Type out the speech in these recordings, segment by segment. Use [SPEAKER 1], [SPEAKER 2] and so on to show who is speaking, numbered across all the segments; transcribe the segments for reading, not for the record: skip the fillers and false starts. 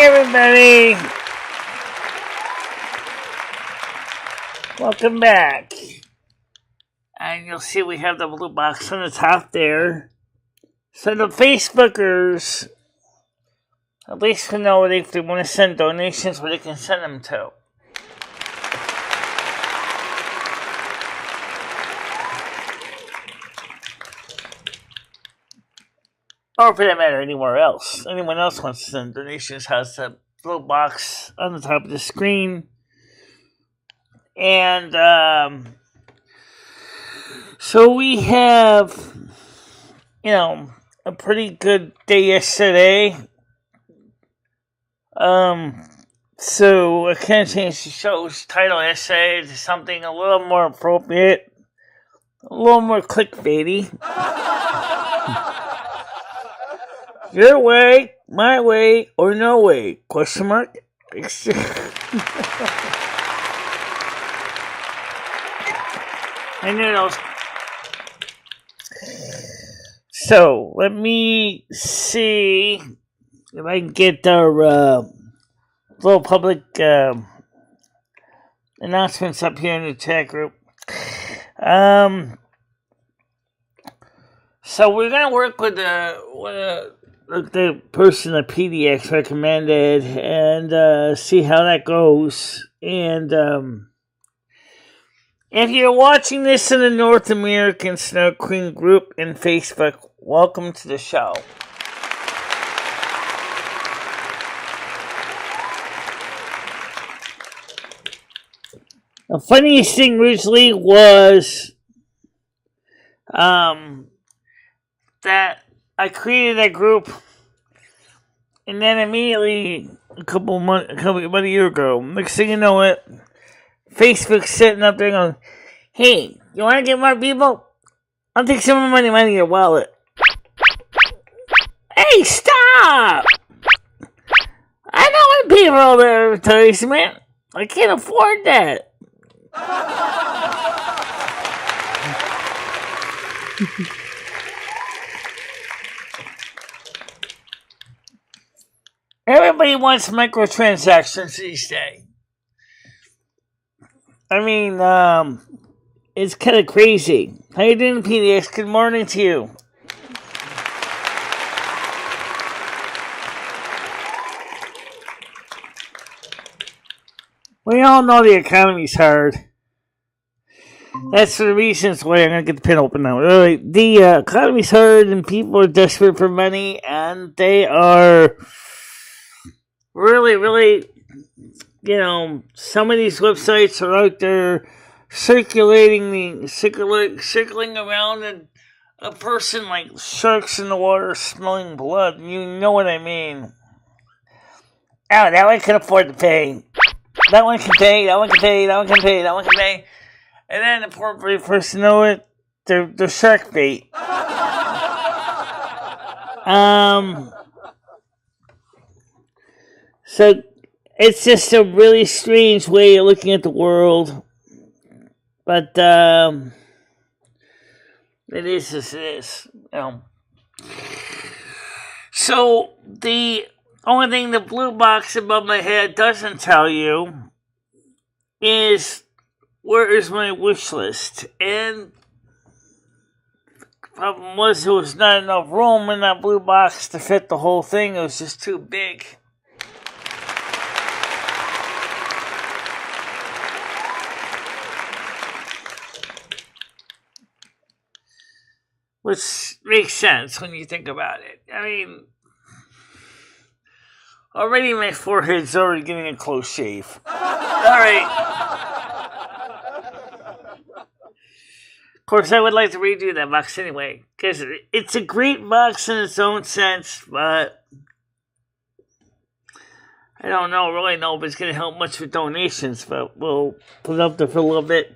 [SPEAKER 1] everybody. Welcome back. And you'll see we have the blue box on the top there. So the Facebookers, at least to know if they want to send donations, where they can send them to. Or for that matter, anywhere else. Anyone else wants to send donations has a little box on the top of the screen. And so we have, a pretty good day yesterday. So I kind of changed the show's title yesterday to something a little more appropriate, a little more clickbaity. Your way, my way, or no way? Question mark. I knew those. So let me see if I can get our little public announcements up here in the chat group. So we're gonna work with the person that PDX recommended and see how that goes. And if you're watching this in the North American Snow Queen group in Facebook, welcome to the show. The funniest thing originally was that I created that group, and then immediately about a year ago, next thing you know it, Facebook's sitting up there going, "Hey, you want to get more people? I'll take some of the money out of your wallet." Hey, stop! I don't want to pay for all the advertisement. I can't afford that. Everybody wants microtransactions these days. I mean, it's kind of crazy. How you doing, PDX? Good morning to you. We all know the economy's hard. That's the reasons why I'm going to get the pin open now. The economy's hard and people are desperate for money, and they are really, some of these websites are out there circling around, and a person like sharks in the water smelling blood. You know what I mean. Oh, that one can afford to pay. That one can pay, that one can pay, that one can pay, that one can pay. And then the poor person know it, they're shark bait. So it's just a really strange way of looking at the world. But it is as it is. So the only thing the blue box above my head doesn't tell you is where is my wish list. And the problem was there was not enough room in that blue box to fit the whole thing. It was just too big. Which makes sense when you think about it. I mean, already my forehead's already getting a close shave. Alright. Of course, I would like to redo that box anyway, because it's a great box in its own sense, but I don't really know if it's going to help much with donations, but we'll put it up there for a little bit.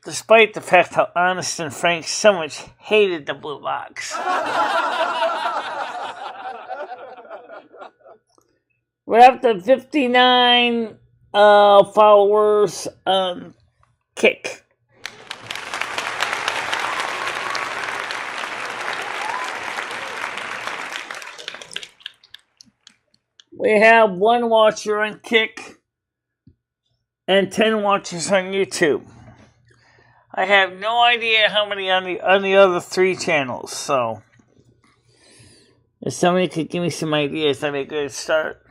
[SPEAKER 1] Despite the fact how honest and frank so much hated the blue box. We're up to 59 followers on Kick. We have 1 watcher on Kick and 10 watchers on YouTube. I have no idea how many on the other 3 channels, so if somebody could give me some ideas, that'd be a good start.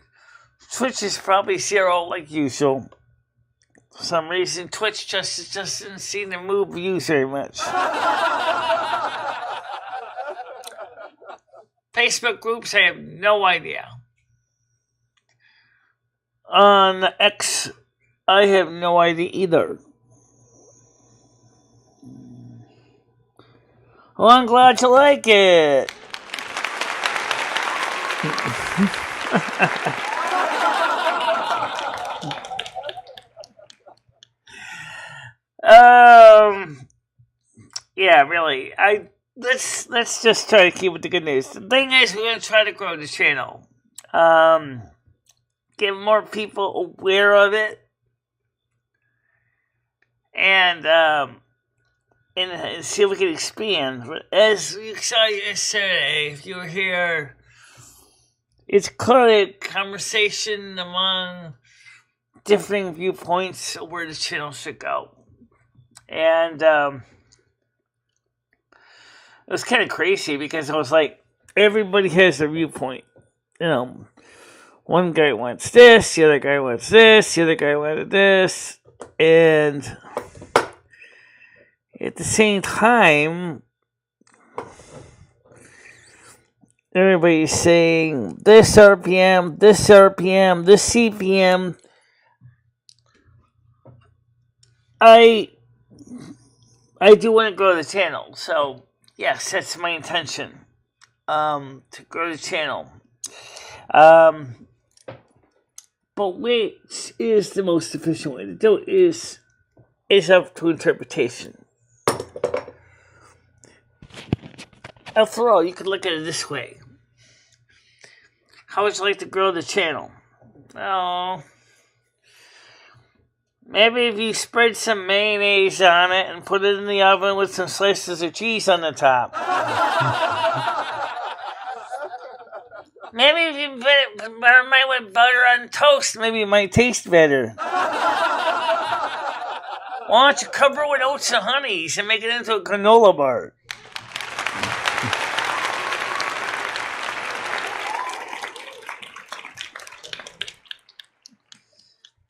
[SPEAKER 1] Twitch is probably 0 like usual. For some reason, Twitch just doesn't seem to move views very much. Facebook groups, I have no idea. On X, I have no idea either. Well, I'm glad you like it. Yeah, really. Let's just try to keep with the good news. The thing is, we're gonna try to grow the channel. Get more people aware of it, and see if we can expand. As you saw yesterday, if you were here, it's clearly a conversation among differing viewpoints of where the channel should go. And it was kind of crazy because it was like everybody has their viewpoint. You know, one guy wants this, the other guy wants this, the other guy wanted this, and at the same time, everybody's saying this RPM, this RPM, this CPM. I do want to grow the channel, so yes, that's my intention. To grow the channel. But which is the most efficient way to do it is up to interpretation. After all, you could look at it this way. How would you like to grow the channel? Oh, maybe if you spread some mayonnaise on it and put it in the oven with some slices of cheese on the top. Maybe if you put it with butter on toast, maybe it might taste better. Why don't you cover it with oats and honeys and make it into a granola bar?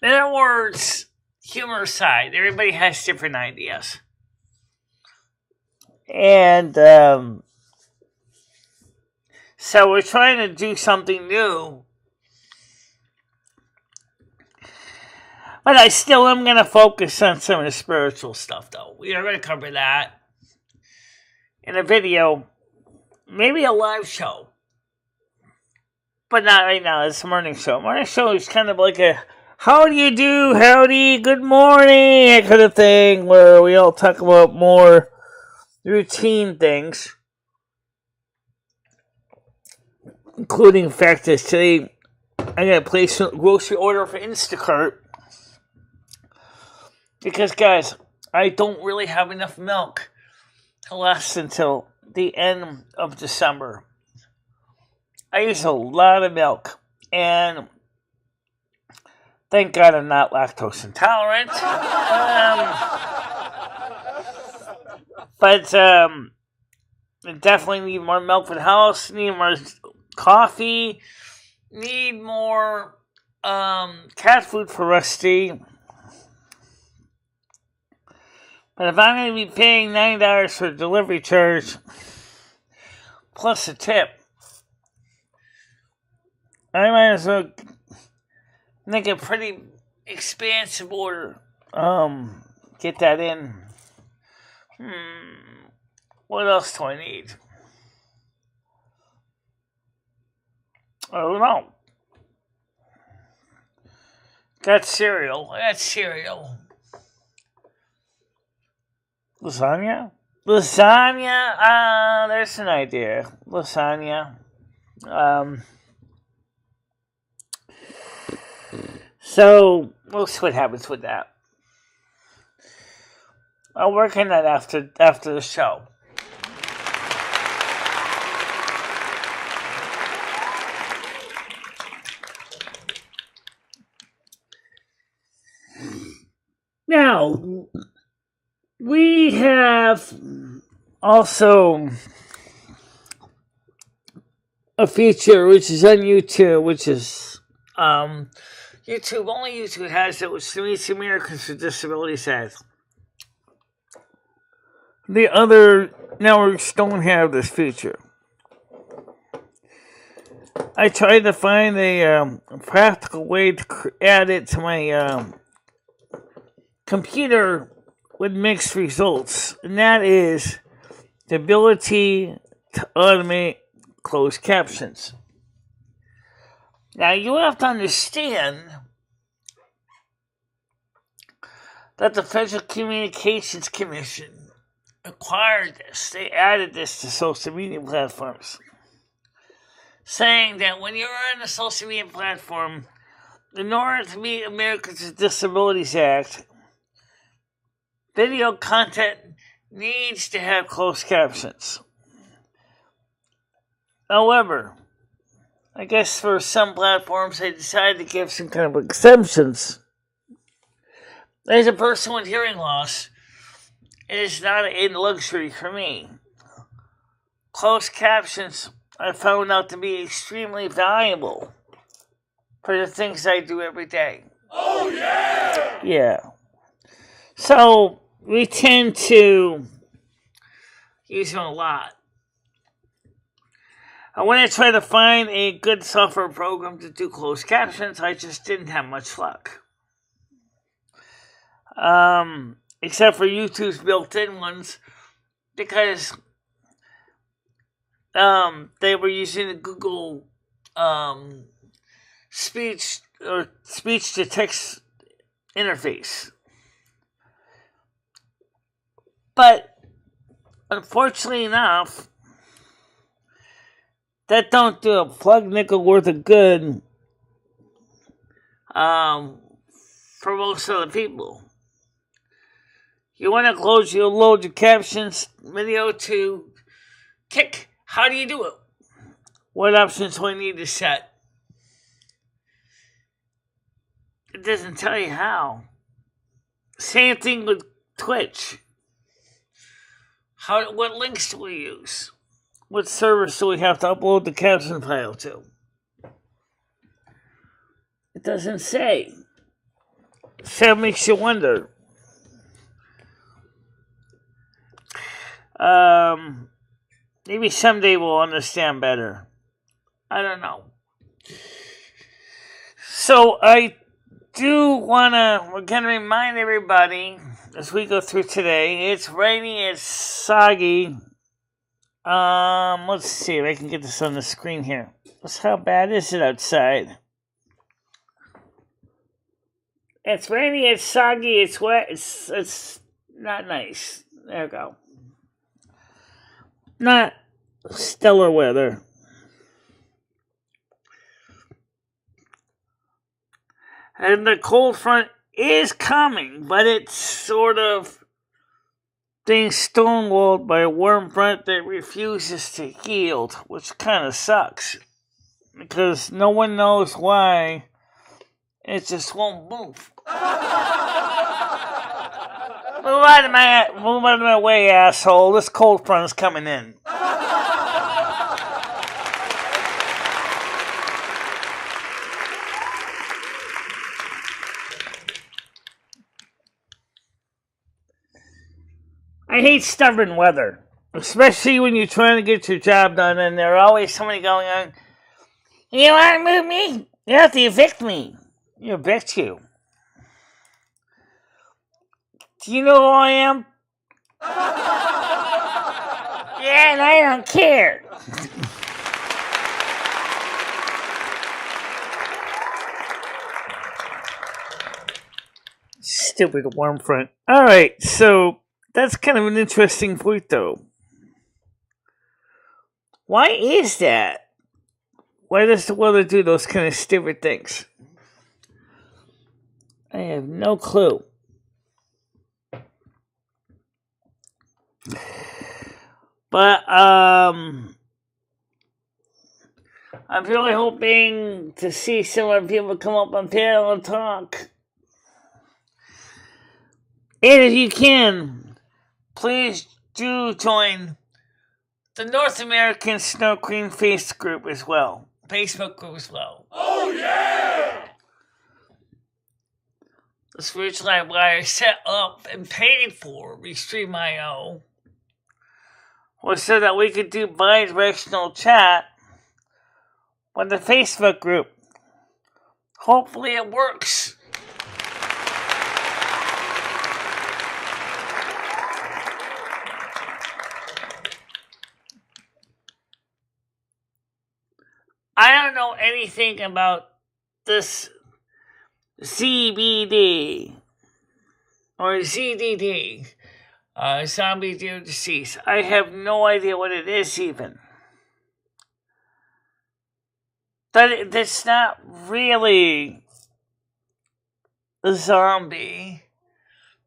[SPEAKER 1] In other words, humor aside, everybody has different ideas. And so we're trying to do something new. But I still am going to focus on some of the spiritual stuff, though. We are going to cover that in a video, maybe a live show. But not right now, it's a morning show. Morning show is kind of like a how do you do, howdy, good morning, that kind of thing, where we all talk about more routine things. Including the fact that today I got to place a grocery order for Instacart. Because, guys, I don't really have enough milk to last until the end of December. I use a lot of milk. And thank God I'm not lactose intolerant. But I definitely need more milk for the house. Need more coffee. Need more cat food for Rusty. But if I'm going to be paying $9 for delivery charge, plus a tip, I might as well make a pretty expansive order. Get that in. What else do I need? I don't know. Got cereal. I got cereal. Lasagna? Lasagna? There's an idea. Lasagna. So, we'll see what happens with that. I'll work on that after the show. Now, we have also a feature which is on YouTube, which is YouTube. Only YouTube has it, which the Americans with Disabilities has. The other networks don't have this feature. I tried to find a practical way to add it to my computer with mixed results, and that is the ability to automate closed captions. Now, you have to understand that the Federal Communications Commission acquired this. They added this to social media platforms, saying that when you're on a social media platform, in order to meet Americans with Disabilities Act, video content needs to have closed captions. However, I guess for some platforms they decided to give some kind of exemptions. As a person with hearing loss, it is not a luxury for me. Closed captions I found out to be extremely valuable for the things I do every day.
[SPEAKER 2] Oh, yeah!
[SPEAKER 1] Yeah. So, we tend to use them a lot. I went to try to find a good software program to do closed captions. I just didn't have much luck. Except for YouTube's built-in ones, because they were using the Google speech to text interface. But unfortunately enough, that don't do a plug nickel worth of good for most of the people. You want to load your captions video to Kick. How do you do it? What options do I need to set? It doesn't tell you how. Same thing with Twitch. What links do we use? What service do we have to upload the caption file to? It doesn't say. So that makes you wonder. Maybe someday we'll understand better. I don't know. So we're going to remind everybody as we go through today, it's rainy, it's soggy. Let's see if I can get this on the screen here. How bad is it outside? It's rainy, it's soggy, it's wet, it's not nice. There we go. Not stellar weather. And the cold front is coming, but it's sort of being stonewalled by a warm front that refuses to yield, which kind of sucks. Because no one knows why. It just won't move. Move out of my way, asshole. This cold front is coming in. I hate stubborn weather, especially when you're trying to get your job done and there's always somebody going on, you want to move me? You have to evict me. You evict you. Do you know who I am? Yeah, and I don't care. Stupid warm front. Alright, so that's kind of an interesting point, though. Why is that? Why does the weather do those kind of stupid things? I have no clue. But, I'm really hoping to see some more people come up on panel and talk. And if you can, please do join the North American Snow Queen Facebook group as well.
[SPEAKER 2] Oh, yeah!
[SPEAKER 1] This original wire set up and paid for Restream.io was so that we could do bi-directional chat with the Facebook group. Hopefully it works. I don't know anything about this ZBD or ZDD, Zombie Dear Deceased. I have no idea what it is even. That's not really a zombie,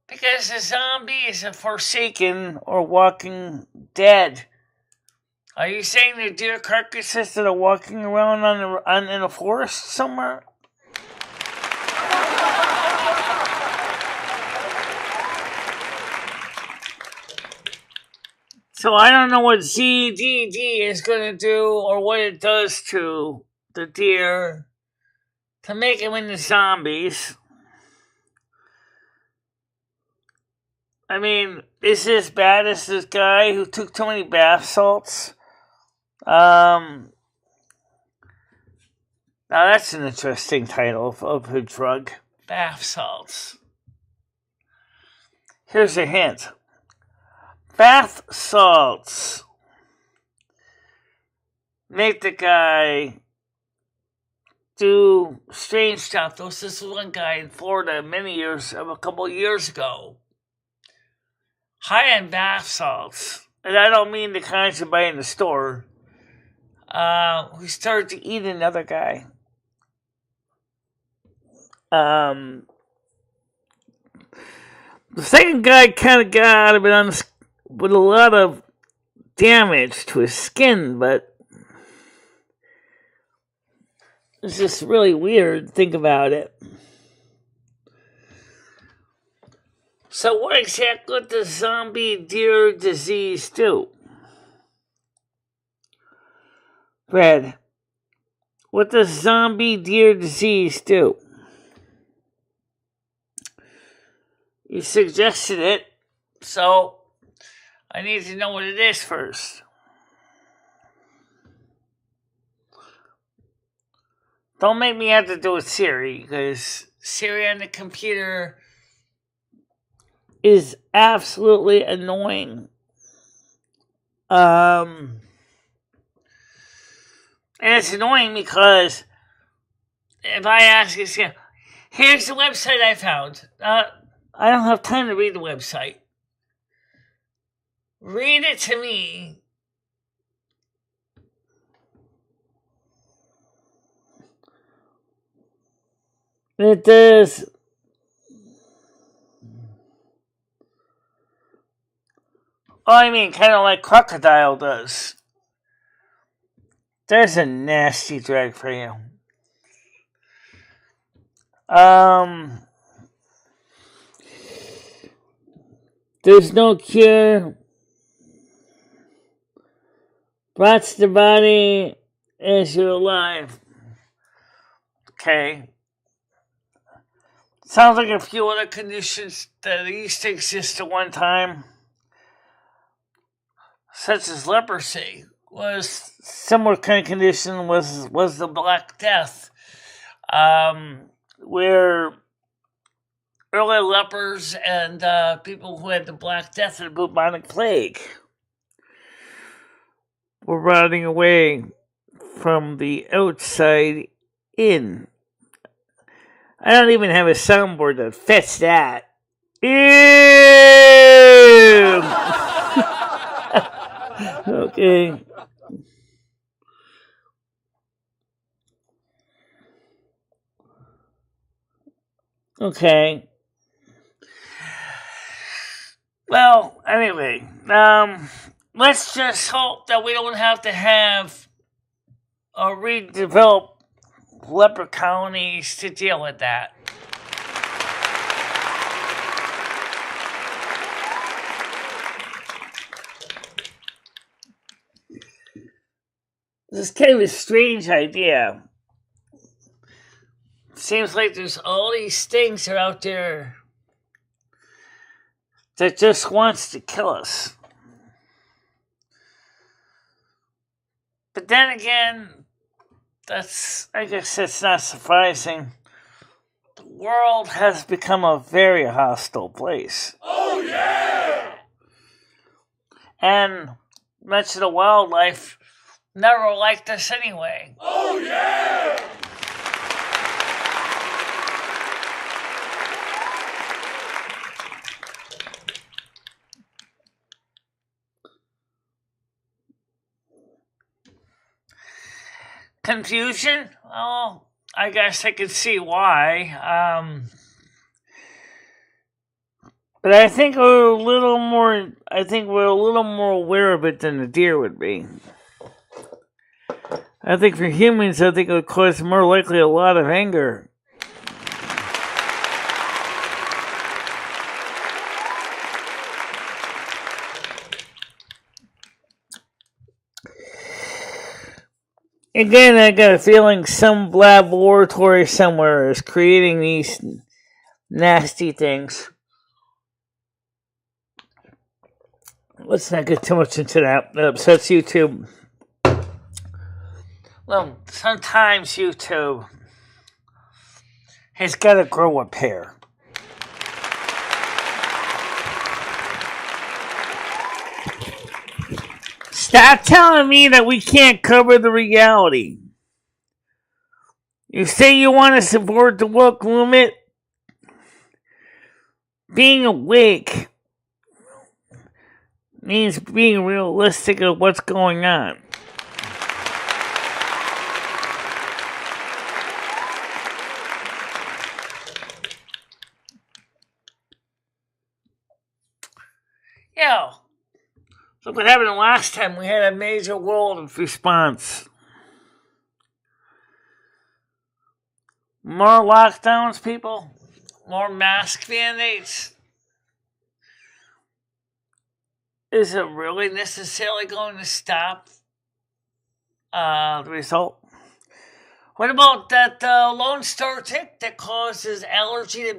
[SPEAKER 1] because a zombie is a forsaken or walking dead. Are you saying they're deer carcasses that are walking around in a forest somewhere? So I don't know what ZDD is going to do or what it does to the deer to make them into zombies. I mean, is it as bad as this guy who took too many bath salts? Now that's an interesting title of a drug. Bath salts. Here's a hint. Bath salts make the guy do strange stuff. There was this one guy in Florida a couple of years ago, high-end bath salts, and I don't mean the kinds you buy in the store, who started to eat another guy. The second guy kind of got out of it with a lot of damage to his skin, but it's just really weird to think about it. So what exactly does zombie deer disease do? Fred, what does zombie deer disease do? You suggested it, so I need to know what it is first. Don't make me have to do it Siri, because Siri on the computer is absolutely annoying. And it's annoying because if I ask it, here's the website I found. I don't have time to read the website. Read it to me. It does. Oh, I mean, kind of like Crocodile does. There's a nasty drag for you. There's no cure. Rots the body as you're alive. Okay. Sounds like a few other conditions that used to exist at one time, such as leprosy. Was similar kind of condition was the Black Death, where early lepers and people who had the Black Death and the bubonic plague were running away from the outside in. I don't even have a soundboard that fits that. Ew! Okay. Okay. Well, anyway, let's just hope that we don't have to have or redevelop leper colonies to deal with that. This is kind of a strange idea. Seems like there's all these things that are out there that just wants to kill us. But then again, I guess that's not surprising. The world has become a very hostile place.
[SPEAKER 2] Oh, yeah!
[SPEAKER 1] And much of the wildlife never liked us anyway.
[SPEAKER 2] Oh, yeah!
[SPEAKER 1] Confusion? Oh, I guess I could see why. But I think we're a little more aware of it than the deer would be. I think for humans, I think it would cause more likely a lot of anger. Again, I got a feeling some laboratory somewhere is creating these nasty things. Let's not get too much into that. That upsets YouTube. Well, sometimes YouTube has got to grow a pair. Stop telling me that we can't cover the reality. You say you want to support the woke movement? Being awake means being realistic of what's going on. Yeah. Look what happened last time. We had a major world response. More lockdowns, people. More mask mandates. Is it really necessarily going to stop the result? What about that Lone Star tick that causes allergy to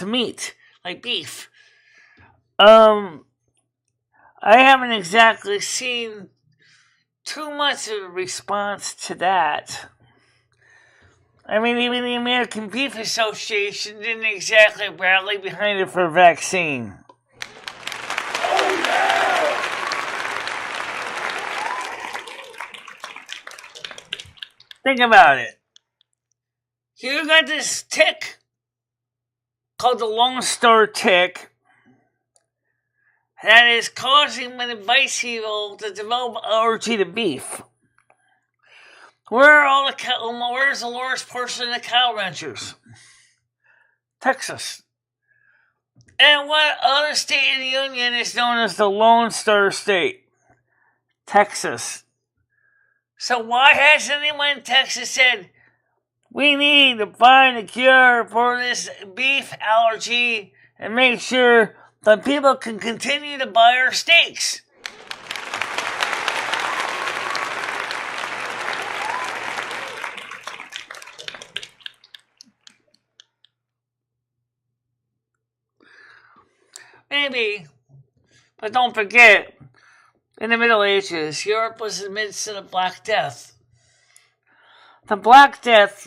[SPEAKER 1] meat, like beef? I haven't exactly seen too much of a response to that. I mean, even the American Beef Association didn't exactly rally behind it for a vaccine.
[SPEAKER 2] Oh, yeah!
[SPEAKER 1] Think about it. You got this tick called the Lone Star tick that is causing many people to develop allergy to beef. Where's the largest portion of the cow ranchers? Texas. And what other state in the Union is known as the Lone Star State? Texas. So why hasn't anyone in Texas said, we need to find a cure for this beef allergy and make sure that people can continue to buy our steaks? Maybe. But don't forget, in the Middle Ages, Europe was in the midst of the Black Death. The Black Death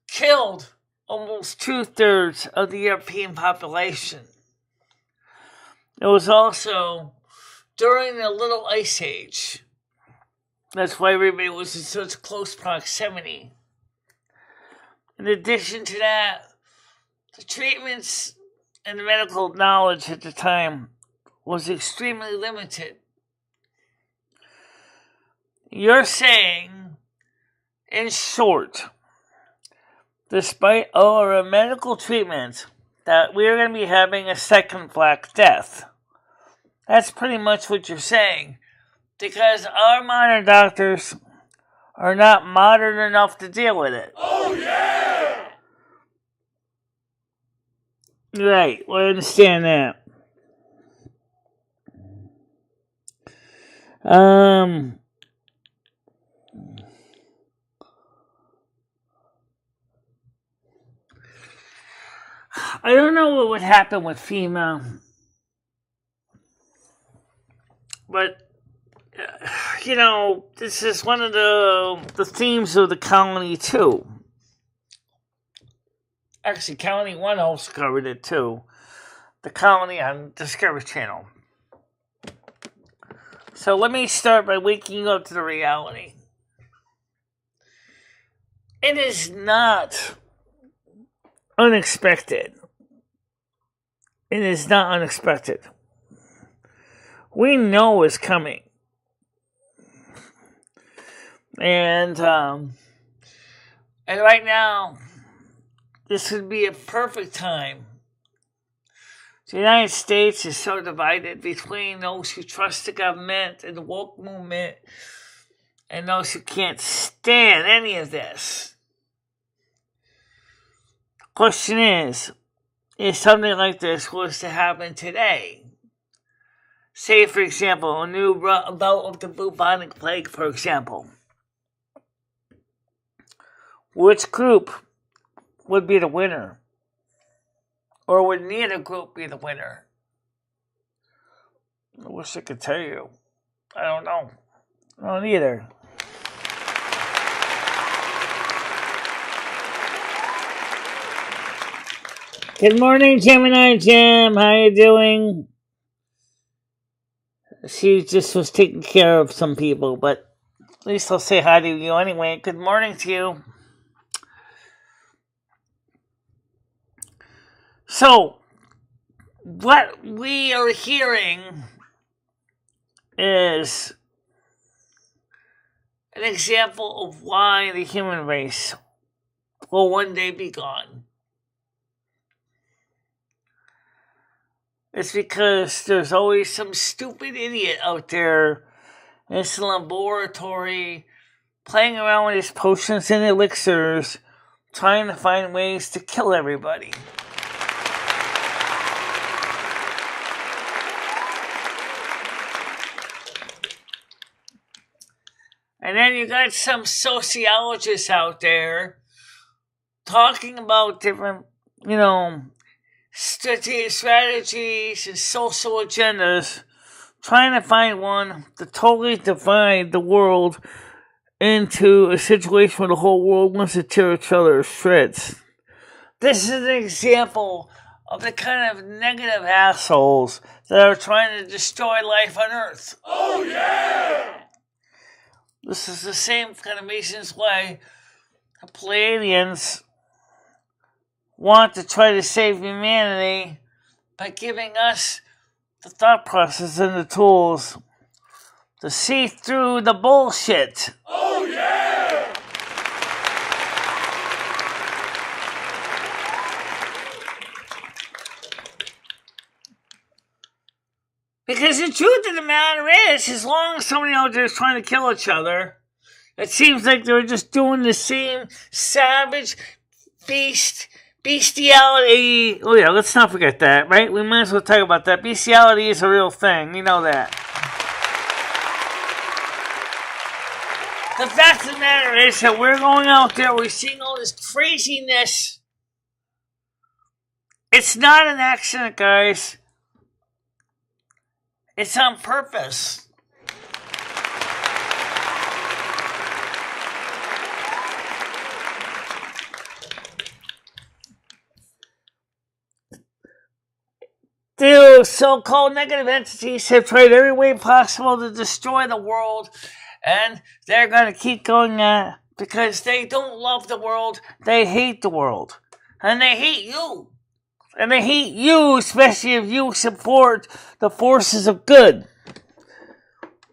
[SPEAKER 1] killed almost 2/3 of the European population. It was also during the Little Ice Age. That's why everybody was in such close proximity. In addition to that, the treatments and the medical knowledge at the time was extremely limited. You're saying, in short, despite all our medical treatments, that we're going to be having a second Black Death. That's pretty much what you're saying. Because our modern doctors are not modern enough to deal with it.
[SPEAKER 2] Oh, yeah!
[SPEAKER 1] Right, we understand that. I don't know what would happen with FEMA, but this is one of the themes of the colony too. Actually, Colony 1 also covered it too. The colony on Discovery Channel. So let me start by waking you up to the reality. It is not unexpected. It is not unexpected. We know it's coming. And right now, this would be a perfect time. The United States is so divided between those who trust the government and the woke movement and those who can't stand any of this. The question is, if something like this was to happen today, say, for example, a new bout of the bubonic plague, for example, which group would be the winner? Or would neither group be the winner? I wish I could tell you. I don't know. I don't either. Good morning, Gemini Jim. How you doing? She just was taking care of some people, but at least I'll say hi to you anyway. Good morning to you. So, what we are hearing is an example of why the human race will one day be gone. It's because there's always some stupid idiot out there in some laboratory playing around with his potions and elixirs, trying to find ways to kill everybody. And then you got some sociologists out there talking about different, strategies and social agendas, trying to find one to totally divide the world into a situation where the whole world wants to tear each other to shreds. This is an example of the kind of negative assholes that are trying to destroy life on Earth.
[SPEAKER 2] Oh, yeah!
[SPEAKER 1] This is the same kind of reasons why the Pleiadians want to try to save humanity by giving us the thought process and the tools to see through the bullshit.
[SPEAKER 2] Oh, yeah!
[SPEAKER 1] Because the truth of the matter is, as long as somebody out there is trying to kill each other, it seems like they're just doing the same savage bestiality. Oh yeah, let's not forget that, right? We might as well talk about that. Bestiality is a real thing. You know that. The fact of the matter is that we're going out there, we're seeing all this craziness. It's not an accident, guys. It's on purpose. The so-called negative entities have tried every way possible to destroy the world, and they're going to keep going that because they don't love the world, they hate the world, and they hate you. And they hate you, especially if you support the forces of good.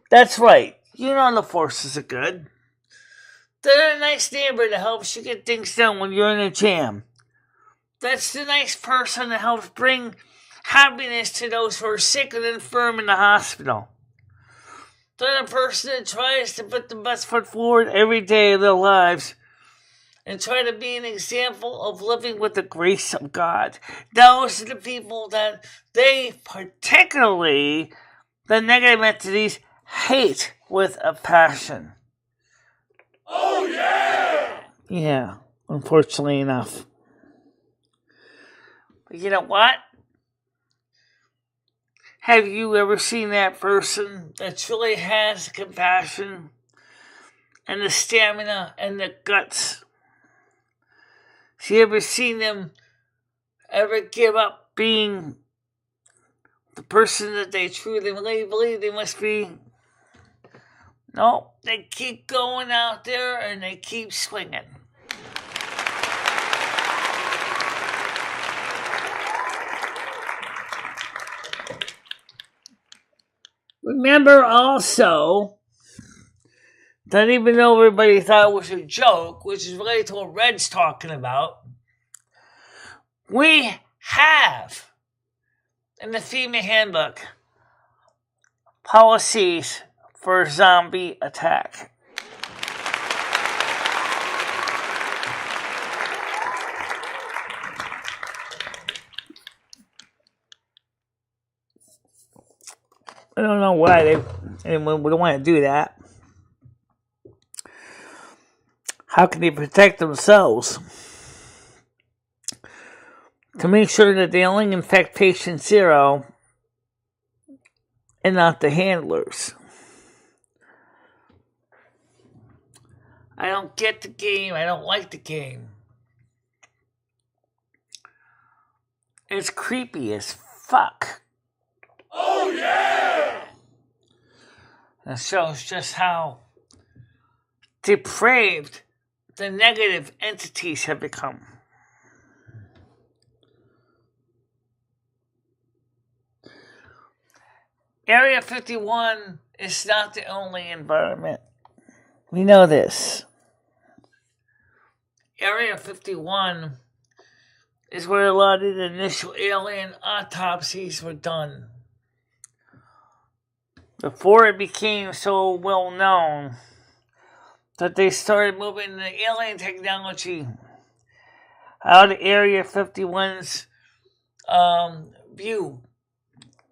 [SPEAKER 1] That's right. You know the forces of good. They're a nice neighbor that helps you get things done when you're in a jam. That's the nice person that helps bring happiness to those who are sick and infirm in the hospital. They're the person that tries to put the best foot forward every day of their lives and try to be an example of living with the grace of God. Those are the people that they, particularly the negative entities, hate with a passion.
[SPEAKER 2] Oh, yeah!
[SPEAKER 1] Yeah, unfortunately enough. But you know what? Have you ever seen that person that truly has the compassion and the stamina and the guts? Have you ever seen them ever give up being the person that they truly believe they must be? No, they keep going out there and they keep swinging. Remember also that even though everybody thought it was a joke, which is related to what Red's talking about, we have in the FEMA handbook policies for a zombie attack. I don't know why anyone would want to do that. How can they protect themselves? To make sure that they only infect patient 0 and not the handlers. I don't get the game. I don't like the game. It's creepy as fuck.
[SPEAKER 2] Oh yeah!
[SPEAKER 1] That shows just how depraved the negative entities have become. Area 51 is not the only environment. We know this. Area 51 is where a lot of the initial alien autopsies were done. Before it became so well known that they started moving the alien technology out of Area 51's view.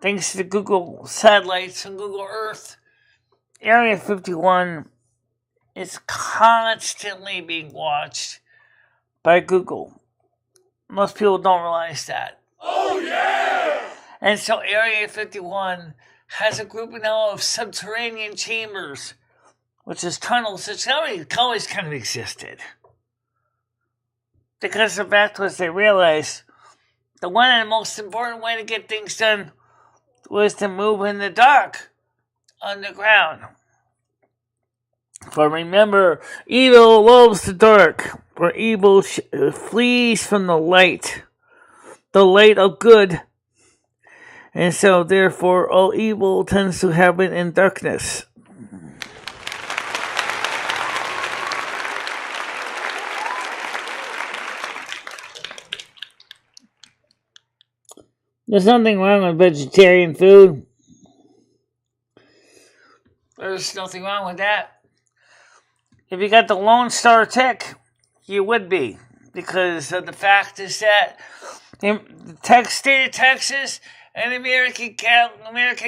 [SPEAKER 1] Thanks to the Google satellites and Google Earth, Area 51 is constantly being watched by Google. Most people don't realize that.
[SPEAKER 2] Oh yeah!
[SPEAKER 1] And so Area 51 has a group now of subterranean chambers, which is tunnels that's always kind of existed. Because the fact was they realized the one and the most important way to get things done was to move in the dark, underground. For remember, evil loves the dark, for evil flees from the light of good. And so, therefore, all evil tends to happen in darkness. There's nothing wrong with vegetarian food. There's nothing wrong with that. If you got the Lone Star tick, you would be. Because of the fact is that the state of Texas and the American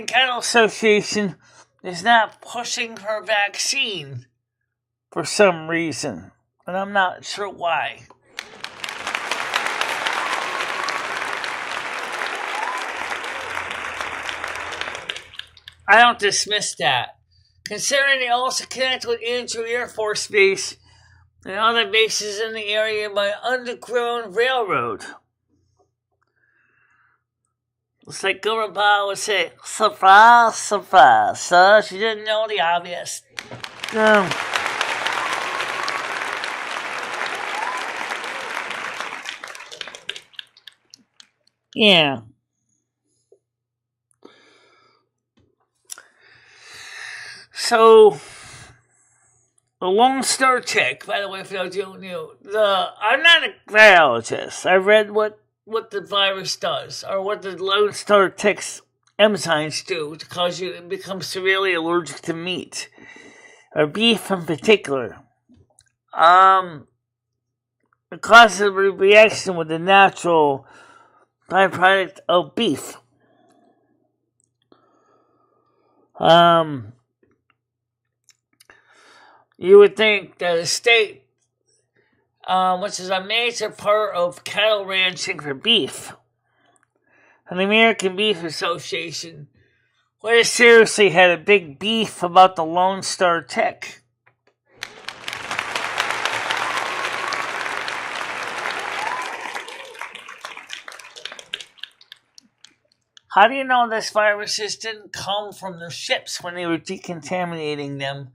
[SPEAKER 1] Cattle Association is not pushing for a vaccine for some reason. And I'm not sure why. I don't dismiss that. Considering they also connect with Andrew Air Force Base and other bases in the area by underground railroad. It's like Governor Powell would say, surprise, surprise, sir. She didn't know the obvious. Yeah. So, the Lone Star tick, by the way, if you don't know, I'm not a biologist. I read what the virus does, or what the Lone Star tick's enzymes do to cause you to become severely allergic to meat, or beef in particular. It causes a reaction with the natural byproduct of beef. You would think that a state, which is a major part of cattle ranching for beef, and the American Beef Association would have seriously had a big beef about the Lone Star tick. How do you know this viruses didn't come from their ships when they were decontaminating them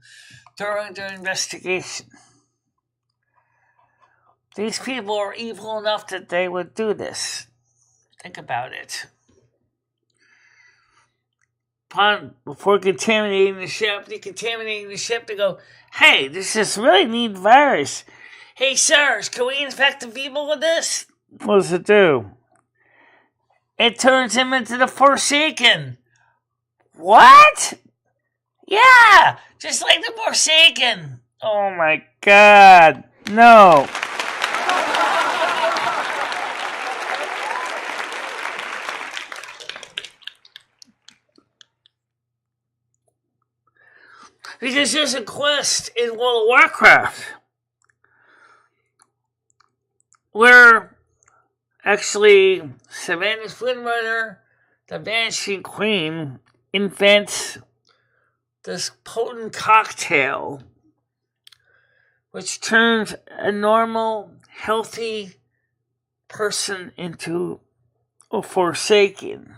[SPEAKER 1] during their investigation? These people are evil enough that they would do this. Think about it. Before decontaminating the ship, they go, hey, this is really neat virus. Hey, sirs, can we infect the people with this? What does it do? It turns him into the Forsaken. What? Yeah, just like the Forsaken. Oh my God, no. Because there's a quest in World of Warcraft where actually Savannah's Windrunner, the Vanishing Queen, invents this potent cocktail which turns a normal, healthy person into a Forsaken.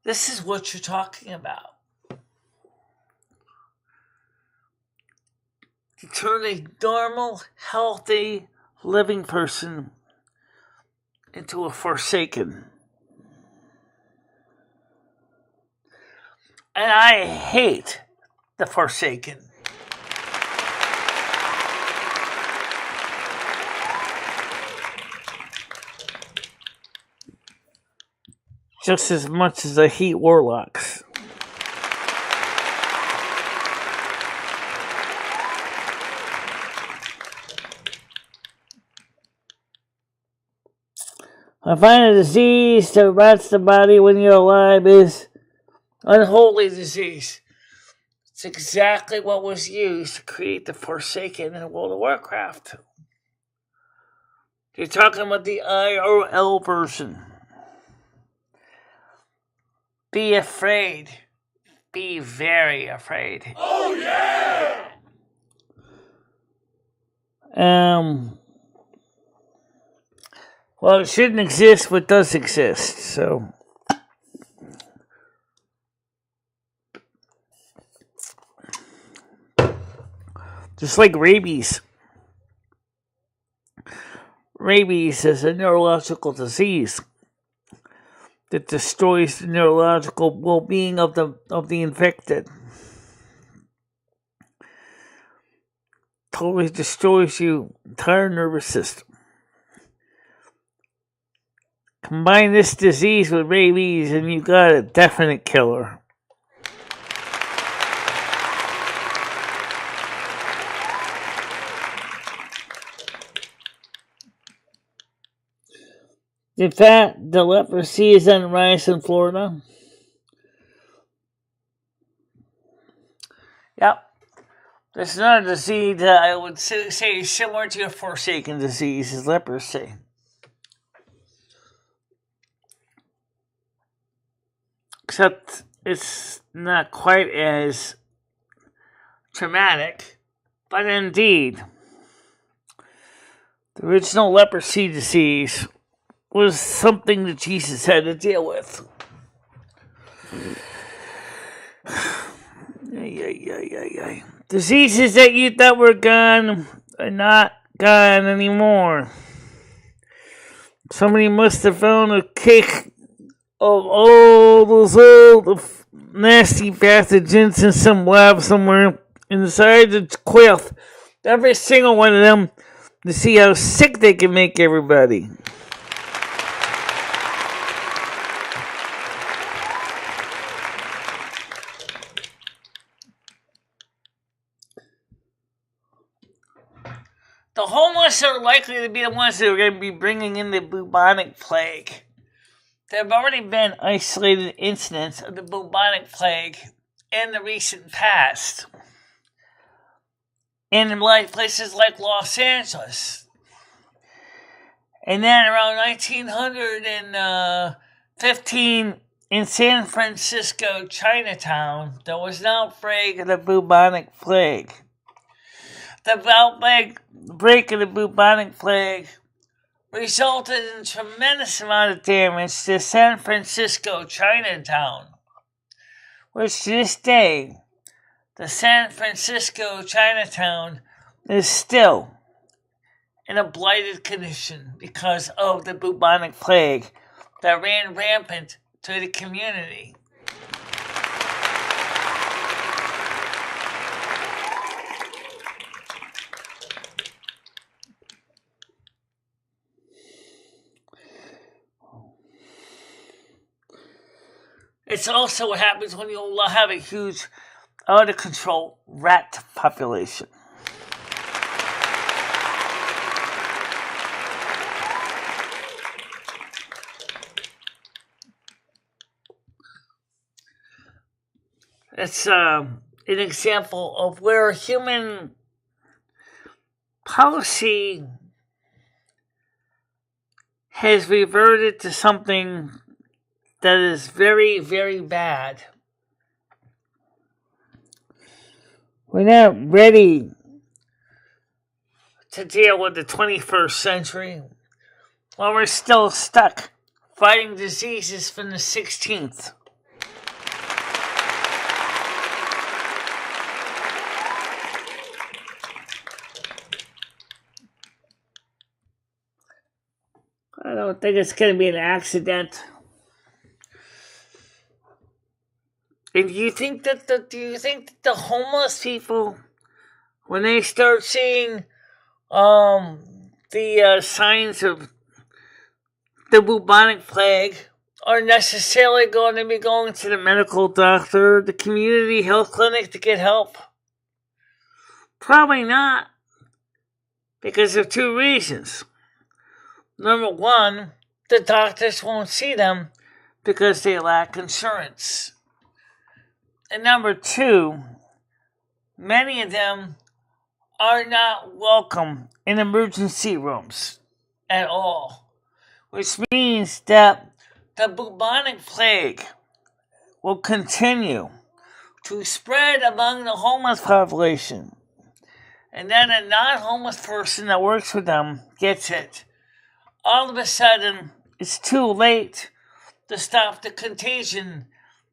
[SPEAKER 1] This is what you're talking about. To turn a normal, healthy, living person into a Forsaken. And I hate the Forsaken. Just as much as I hate Warlocks. I find a disease that rots the body when you're alive is unholy disease. It's exactly what was used to create the Forsaken in World of Warcraft. You're talking about the IRL version. Be afraid. Be very afraid.
[SPEAKER 2] Oh yeah!
[SPEAKER 1] Well, it shouldn't exist, but does exist, so. Just like rabies. Rabies is a neurological disease that destroys the neurological well-being of the infected. Totally destroys your entire nervous system. Combine this disease with rabies and you got a definite killer. In fact, the leprosy is on the rise in Florida. Yep. There's another disease that I would say is similar to a Forsaken disease, is leprosy. Except it's not quite as traumatic. But indeed, the original leprosy disease was something that Jesus had to deal with. Diseases that you thought were gone are not gone anymore. Somebody must have found a cake of all those old nasty pathogens in some lab somewhere and decided to quilt every single one of them to see how sick they can make everybody. The homeless are likely to be the ones that are going to be bringing in the bubonic plague. There have already been isolated incidents of the bubonic plague in the recent past in places like Los Angeles. And then around 1915, in San Francisco, Chinatown, there was an outbreak of the bubonic plague. The outbreak of the bubonic plague resulted in a tremendous amount of damage to San Francisco, Chinatown, which to this day, the San Francisco Chinatown is still in a blighted condition because of the bubonic plague that ran rampant through the community. It's also what happens when you have a huge, out-of-control rat population. It's an example of where human policy has reverted to something that is very, very bad. We're not ready to deal with the 21st century while we're still stuck fighting diseases from the 16th. I don't think it's going to be an accident. And do you think that the homeless people, when they start seeing the signs of the bubonic plague, are necessarily going to be going to the medical doctor, the community health clinic to get help? Probably not, because of two reasons. Number one, the doctors won't see them because they lack insurance. And number two, many of them are not welcome in emergency rooms at all, which means that the bubonic plague will continue to spread among the homeless population. And then a non-homeless person that works with them gets it. All of a sudden, it's too late to stop the contagion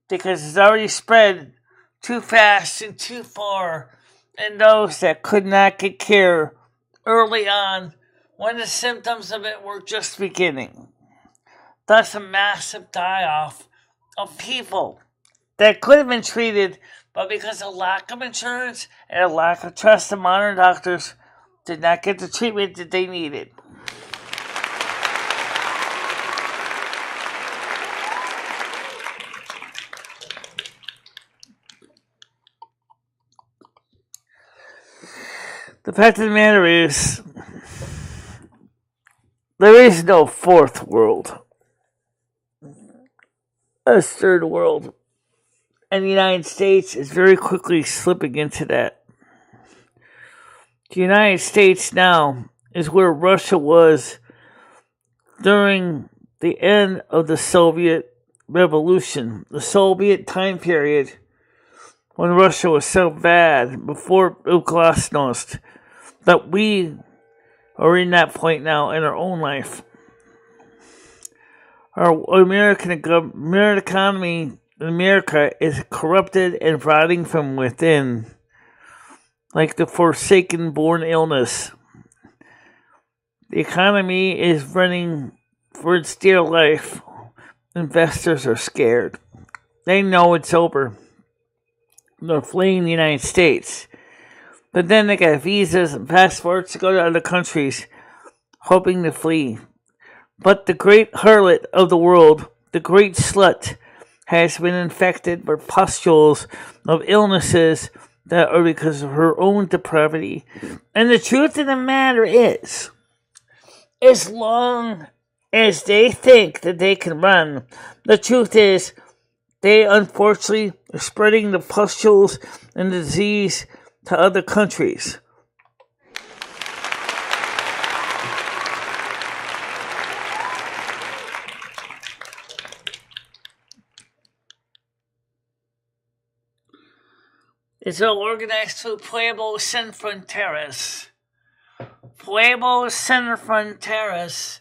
[SPEAKER 1] because it's already spread too fast and too far, and those that could not get care early on when the symptoms of it were just beginning. Thus, a massive die-off of people that could have been treated, but because of lack of insurance and a lack of trust in modern doctors, did not get the treatment that they needed. The fact of the matter is, there is no fourth world. A third world. And the United States is very quickly slipping into that. The United States now is where Russia was during the end of the Soviet Revolution, the Soviet time period when Russia was so bad before glasnost, that we are in that point now in our own life. Our American economy in America is corrupted and rotting from within, like the forsaken born illness. The economy is running for its dear life. Investors are scared. They know it's over. They're fleeing the United States. But then they got visas and passports to go to other countries, hoping to flee. But the great harlot of the world, the great slut, has been infected by pustules of illnesses that are because of her own depravity. And the truth of the matter is, as long as they think that they can run, the truth is, they unfortunately are spreading the pustules and the disease to other countries. It's all organized through Pueblos Sin Fronteras. Pueblos Sin Fronteras,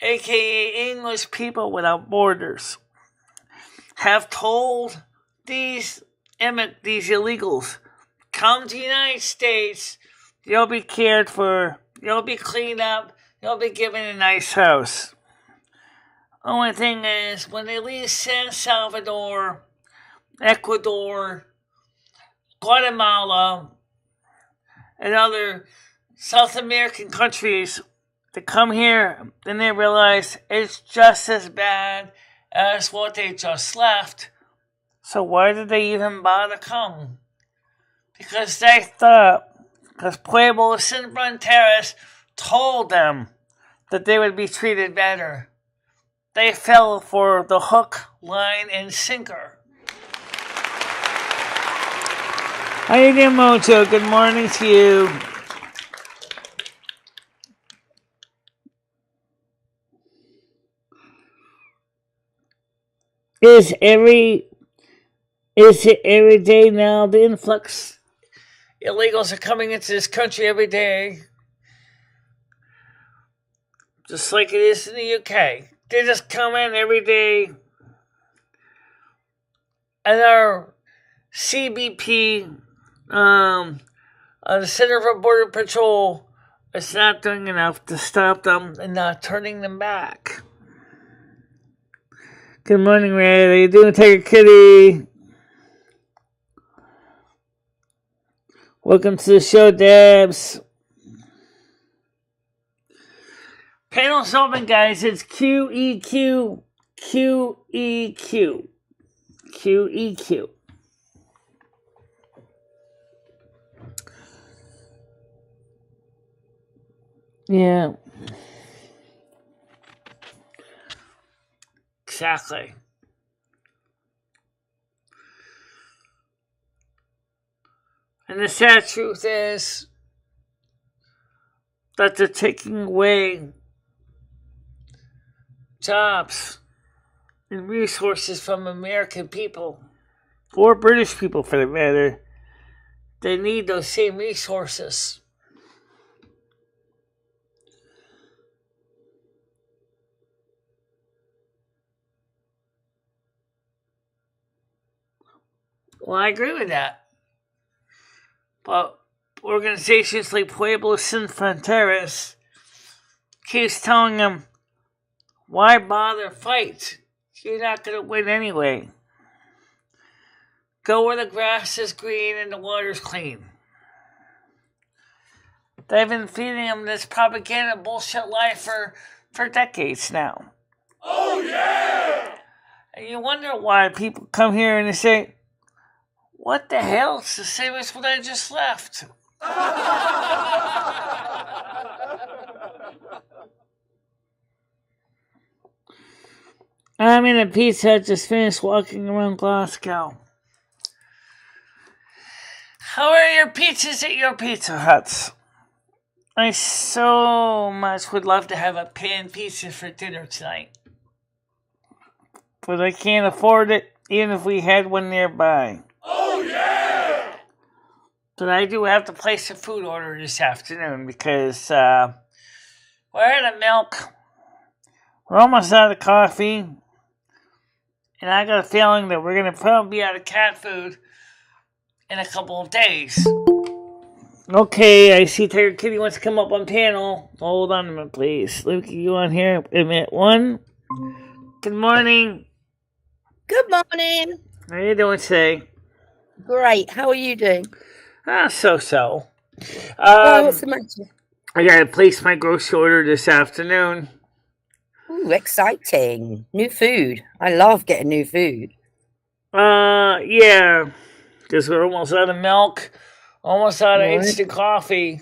[SPEAKER 1] aka English People Without Borders, have told these illegals, come to the United States, you'll be cared for, you'll be cleaned up, you'll be given a nice house. Only thing is, when they leave San Salvador, Ecuador, Guatemala, and other South American countries, they come here and they realize it's just as bad as what they just left. So why did they even bother come? Because they thought, because Pueblos Sin Fronteras told them that they would be treated better. They fell for the hook, line, and sinker. How you doing, Mojo? Good morning to you. Is it every day now? The influx illegals are coming into this country every day, just like it is in the UK. They just come in every day, and our CBP, the Center for Border Patrol, is not doing enough to stop them and not turning them back. Good morning, Red. How you doing, Tiger Kitty? Welcome to the show, Debs. Panel's open, guys. It's QEQ. QEQ. QEQ. Yeah. Exactly. And the sad truth is that they're taking away jobs and resources from American people, or British people for that matter. They need those same resources. Well, I agree with that. But organizations like Pueblos Sin Fronteras keeps telling them, why bother fight? You're not going to win anyway. Go where the grass is green and the water's clean. They've been feeding them this propaganda bullshit lie for decades now.
[SPEAKER 2] Oh, yeah!
[SPEAKER 1] And you wonder why people come here and they say, what the hell? It's the same as what I just left. I'm in a Pizza Hut, just finished walking around Glasgow. How are your pizzas at your Pizza Huts? I so much would love to have a pan pizza for dinner tonight. But I can't afford it, even if we had one nearby.
[SPEAKER 2] Oh, yeah!
[SPEAKER 1] But I do have to place a food order this afternoon because we're out of milk. We're almost out of coffee. And I got a feeling that we're going to probably be out of cat food in a couple of days. Okay, I see Tiger Kitty wants to come up on panel. Hold on a minute, please. Let me get you on here. Wait a minute. One. Good morning.
[SPEAKER 3] Good morning.
[SPEAKER 1] How are you doing today?
[SPEAKER 3] Great. How are you doing?
[SPEAKER 1] So.
[SPEAKER 3] What's the matter?
[SPEAKER 1] I got to place my grocery order this afternoon.
[SPEAKER 3] Ooh, exciting. New food. I love getting new food.
[SPEAKER 1] Yeah. Because we're almost out of milk. Almost out of instant coffee.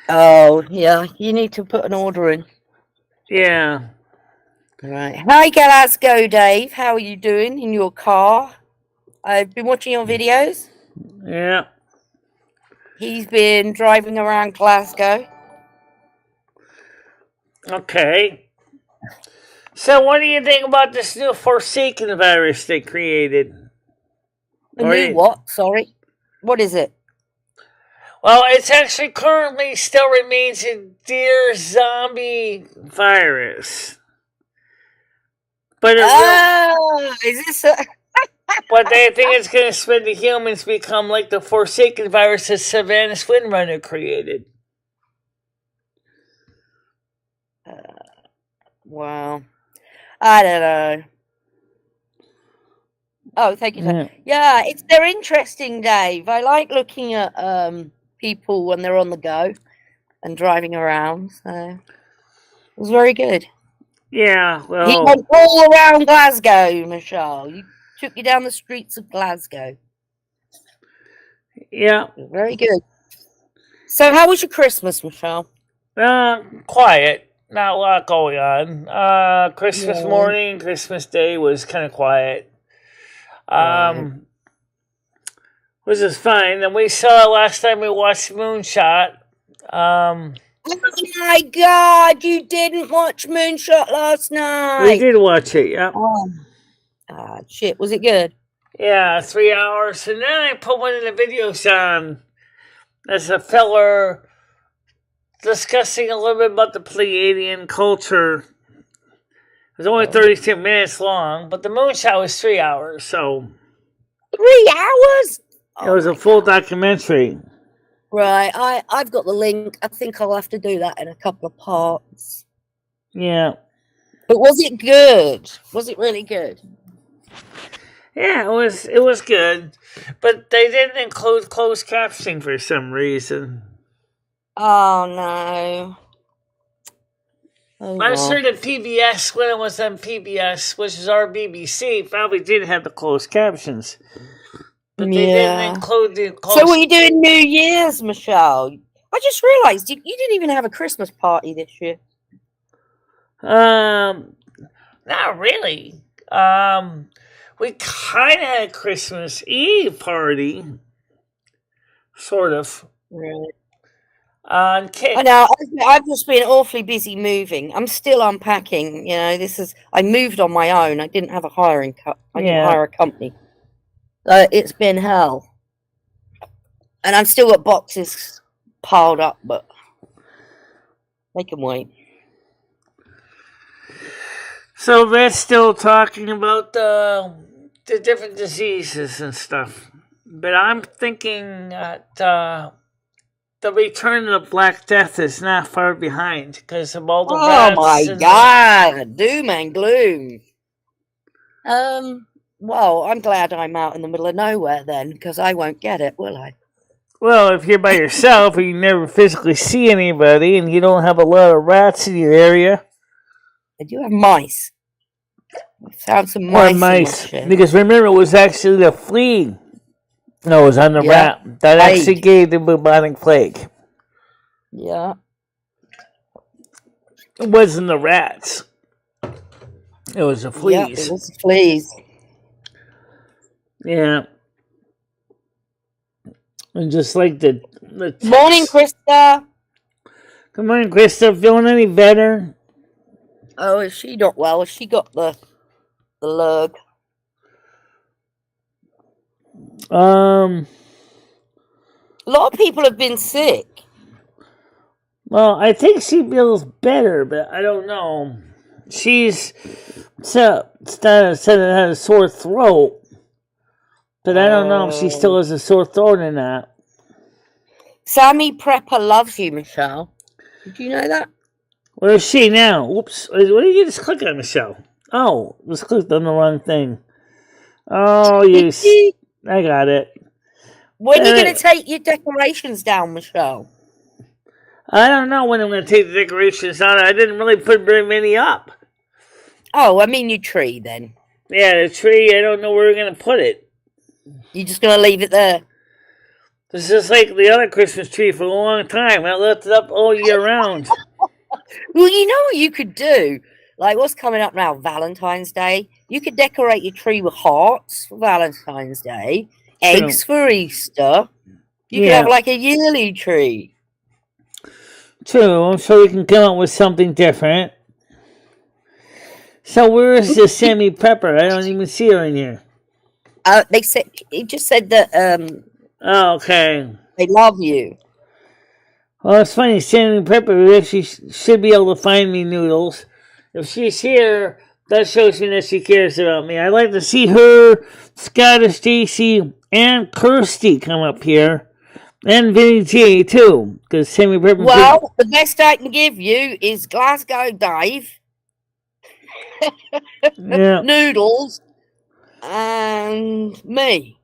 [SPEAKER 3] Oh, yeah. You need to put an order in.
[SPEAKER 1] Yeah.
[SPEAKER 3] Right. Hi, Glasgow, Dave. How are you doing in your car? I've been watching your videos.
[SPEAKER 1] Yeah.
[SPEAKER 3] He's been driving around Glasgow.
[SPEAKER 1] Okay. So what do you think about this new Forsaken virus they created?
[SPEAKER 3] A new what? Sorry. What is it?
[SPEAKER 1] Well, it's actually currently still remains a deer zombie virus. But
[SPEAKER 3] is this a...
[SPEAKER 1] But they think it's going to spread to humans, become like the Forsaken virus that Savannah Swindrunner created.
[SPEAKER 3] Wow. I don't know. Oh, thank you. Yeah, they're interesting, Dave. I like looking at people when they're on the go and driving around. So it was very good.
[SPEAKER 1] Yeah, well,
[SPEAKER 3] he went all around Glasgow, Michelle. He took you down the streets of Glasgow.
[SPEAKER 1] Yeah,
[SPEAKER 3] very good. So, how was your Christmas, Michelle?
[SPEAKER 1] Quiet. Not a lot going on. Christmas morning, Christmas Day was kind of quiet. Which is fine. And we saw last time we watched Moonshot.
[SPEAKER 3] Oh my God! You didn't watch Moonshot last night.
[SPEAKER 1] We did watch it. Yeah.
[SPEAKER 3] Shit! Was it good?
[SPEAKER 1] Yeah, 3 hours, and then I put one of the videos on. As a feller discussing a little bit about the Pleiadian culture. It was only 32 minutes long, but the Moonshot was 3 hours, so...
[SPEAKER 3] 3 hours?
[SPEAKER 1] It was a full documentary.
[SPEAKER 3] Right, I've got the link. I think I'll have to do that in a couple of parts.
[SPEAKER 1] Yeah.
[SPEAKER 3] But was it good? Was it really good?
[SPEAKER 1] Yeah, it was good. But they didn't include closed captioning for some reason.
[SPEAKER 3] Oh, no.
[SPEAKER 1] I'm sure that PBS, when it was on PBS, which is our BBC, probably did have the closed captions. But they didn't include the closed...
[SPEAKER 3] So what are you doing New Year's, Michelle? I just realised you didn't even have a Christmas party this year.
[SPEAKER 1] Not really. We kind of had a Christmas Eve party. Sort of.
[SPEAKER 3] Really?
[SPEAKER 1] I
[SPEAKER 3] know. I've just been awfully busy moving. I'm still unpacking. You know, I moved on my own. I didn't have a I didn't hire a company. It's been hell. And I've still got boxes piled up, but they can wait.
[SPEAKER 1] So they're still talking about the different diseases and stuff. But I'm thinking that the return of the Black Death is not far behind because of all the rats. Oh my
[SPEAKER 3] God! Doom and gloom. Well, I'm glad I'm out in the middle of nowhere then, because I won't get it, will I?
[SPEAKER 1] Well, if you're by yourself and you never physically see anybody and you don't have a lot of rats in your area.
[SPEAKER 3] I do have mice. I found some mice.
[SPEAKER 1] Because remember, it was actually the flea. No, it was on the rat. That actually gave the bubonic plague.
[SPEAKER 3] Yeah.
[SPEAKER 1] It wasn't the rats. It was the fleas.
[SPEAKER 3] Yeah, it was the fleas.
[SPEAKER 1] Yeah. And just like the
[SPEAKER 3] morning, Krista.
[SPEAKER 1] Good morning, Krista. Feeling any better?
[SPEAKER 3] Oh, is she not well? Has she got the lurg?
[SPEAKER 1] A
[SPEAKER 3] lot of people have been sick.
[SPEAKER 1] Well, I think she feels better, but I don't know. She's said it had a sore throat, but I don't know if she still has a sore throat or not.
[SPEAKER 3] Sammy Prepper loves you, Michelle. Did you know that?
[SPEAKER 1] Where is she now? Oops. What did you just click on, Michelle? Oh, just clicked on the wrong thing. Oh, I got it.
[SPEAKER 3] When are you going to take your decorations down, Michelle?
[SPEAKER 1] I don't know when I'm going to take the decorations down. I didn't really put very many up.
[SPEAKER 3] Oh, I mean your tree, then.
[SPEAKER 1] Yeah, the tree, I don't know where we're going to put it.
[SPEAKER 3] You're just going to leave it there?
[SPEAKER 1] This is like the other Christmas tree for a long time. I left it up all year round.
[SPEAKER 3] Well, you know what you could do? Like, what's coming up now? Valentine's Day. You could decorate your tree with hearts for Valentine's Day. Eggs for Easter. You could have like a yearly tree.
[SPEAKER 1] True. I'm sure we can come up with something different. So where is the Sammy Pepper? I don't even see her in here.
[SPEAKER 3] They said he just said that
[SPEAKER 1] Oh, okay.
[SPEAKER 3] they love you.
[SPEAKER 1] Well, it's funny. Sandy Pepper actually should be able to find me noodles. If she's here, that shows me that she cares about me. I'd like to see her, Scottish Stacy, and Kirsty come up here. And Vinny T, too. Because Sammy Pepper...
[SPEAKER 3] Well, the best I can give you is Glasgow Dave.
[SPEAKER 1] Yeah.
[SPEAKER 3] Noodles. And me.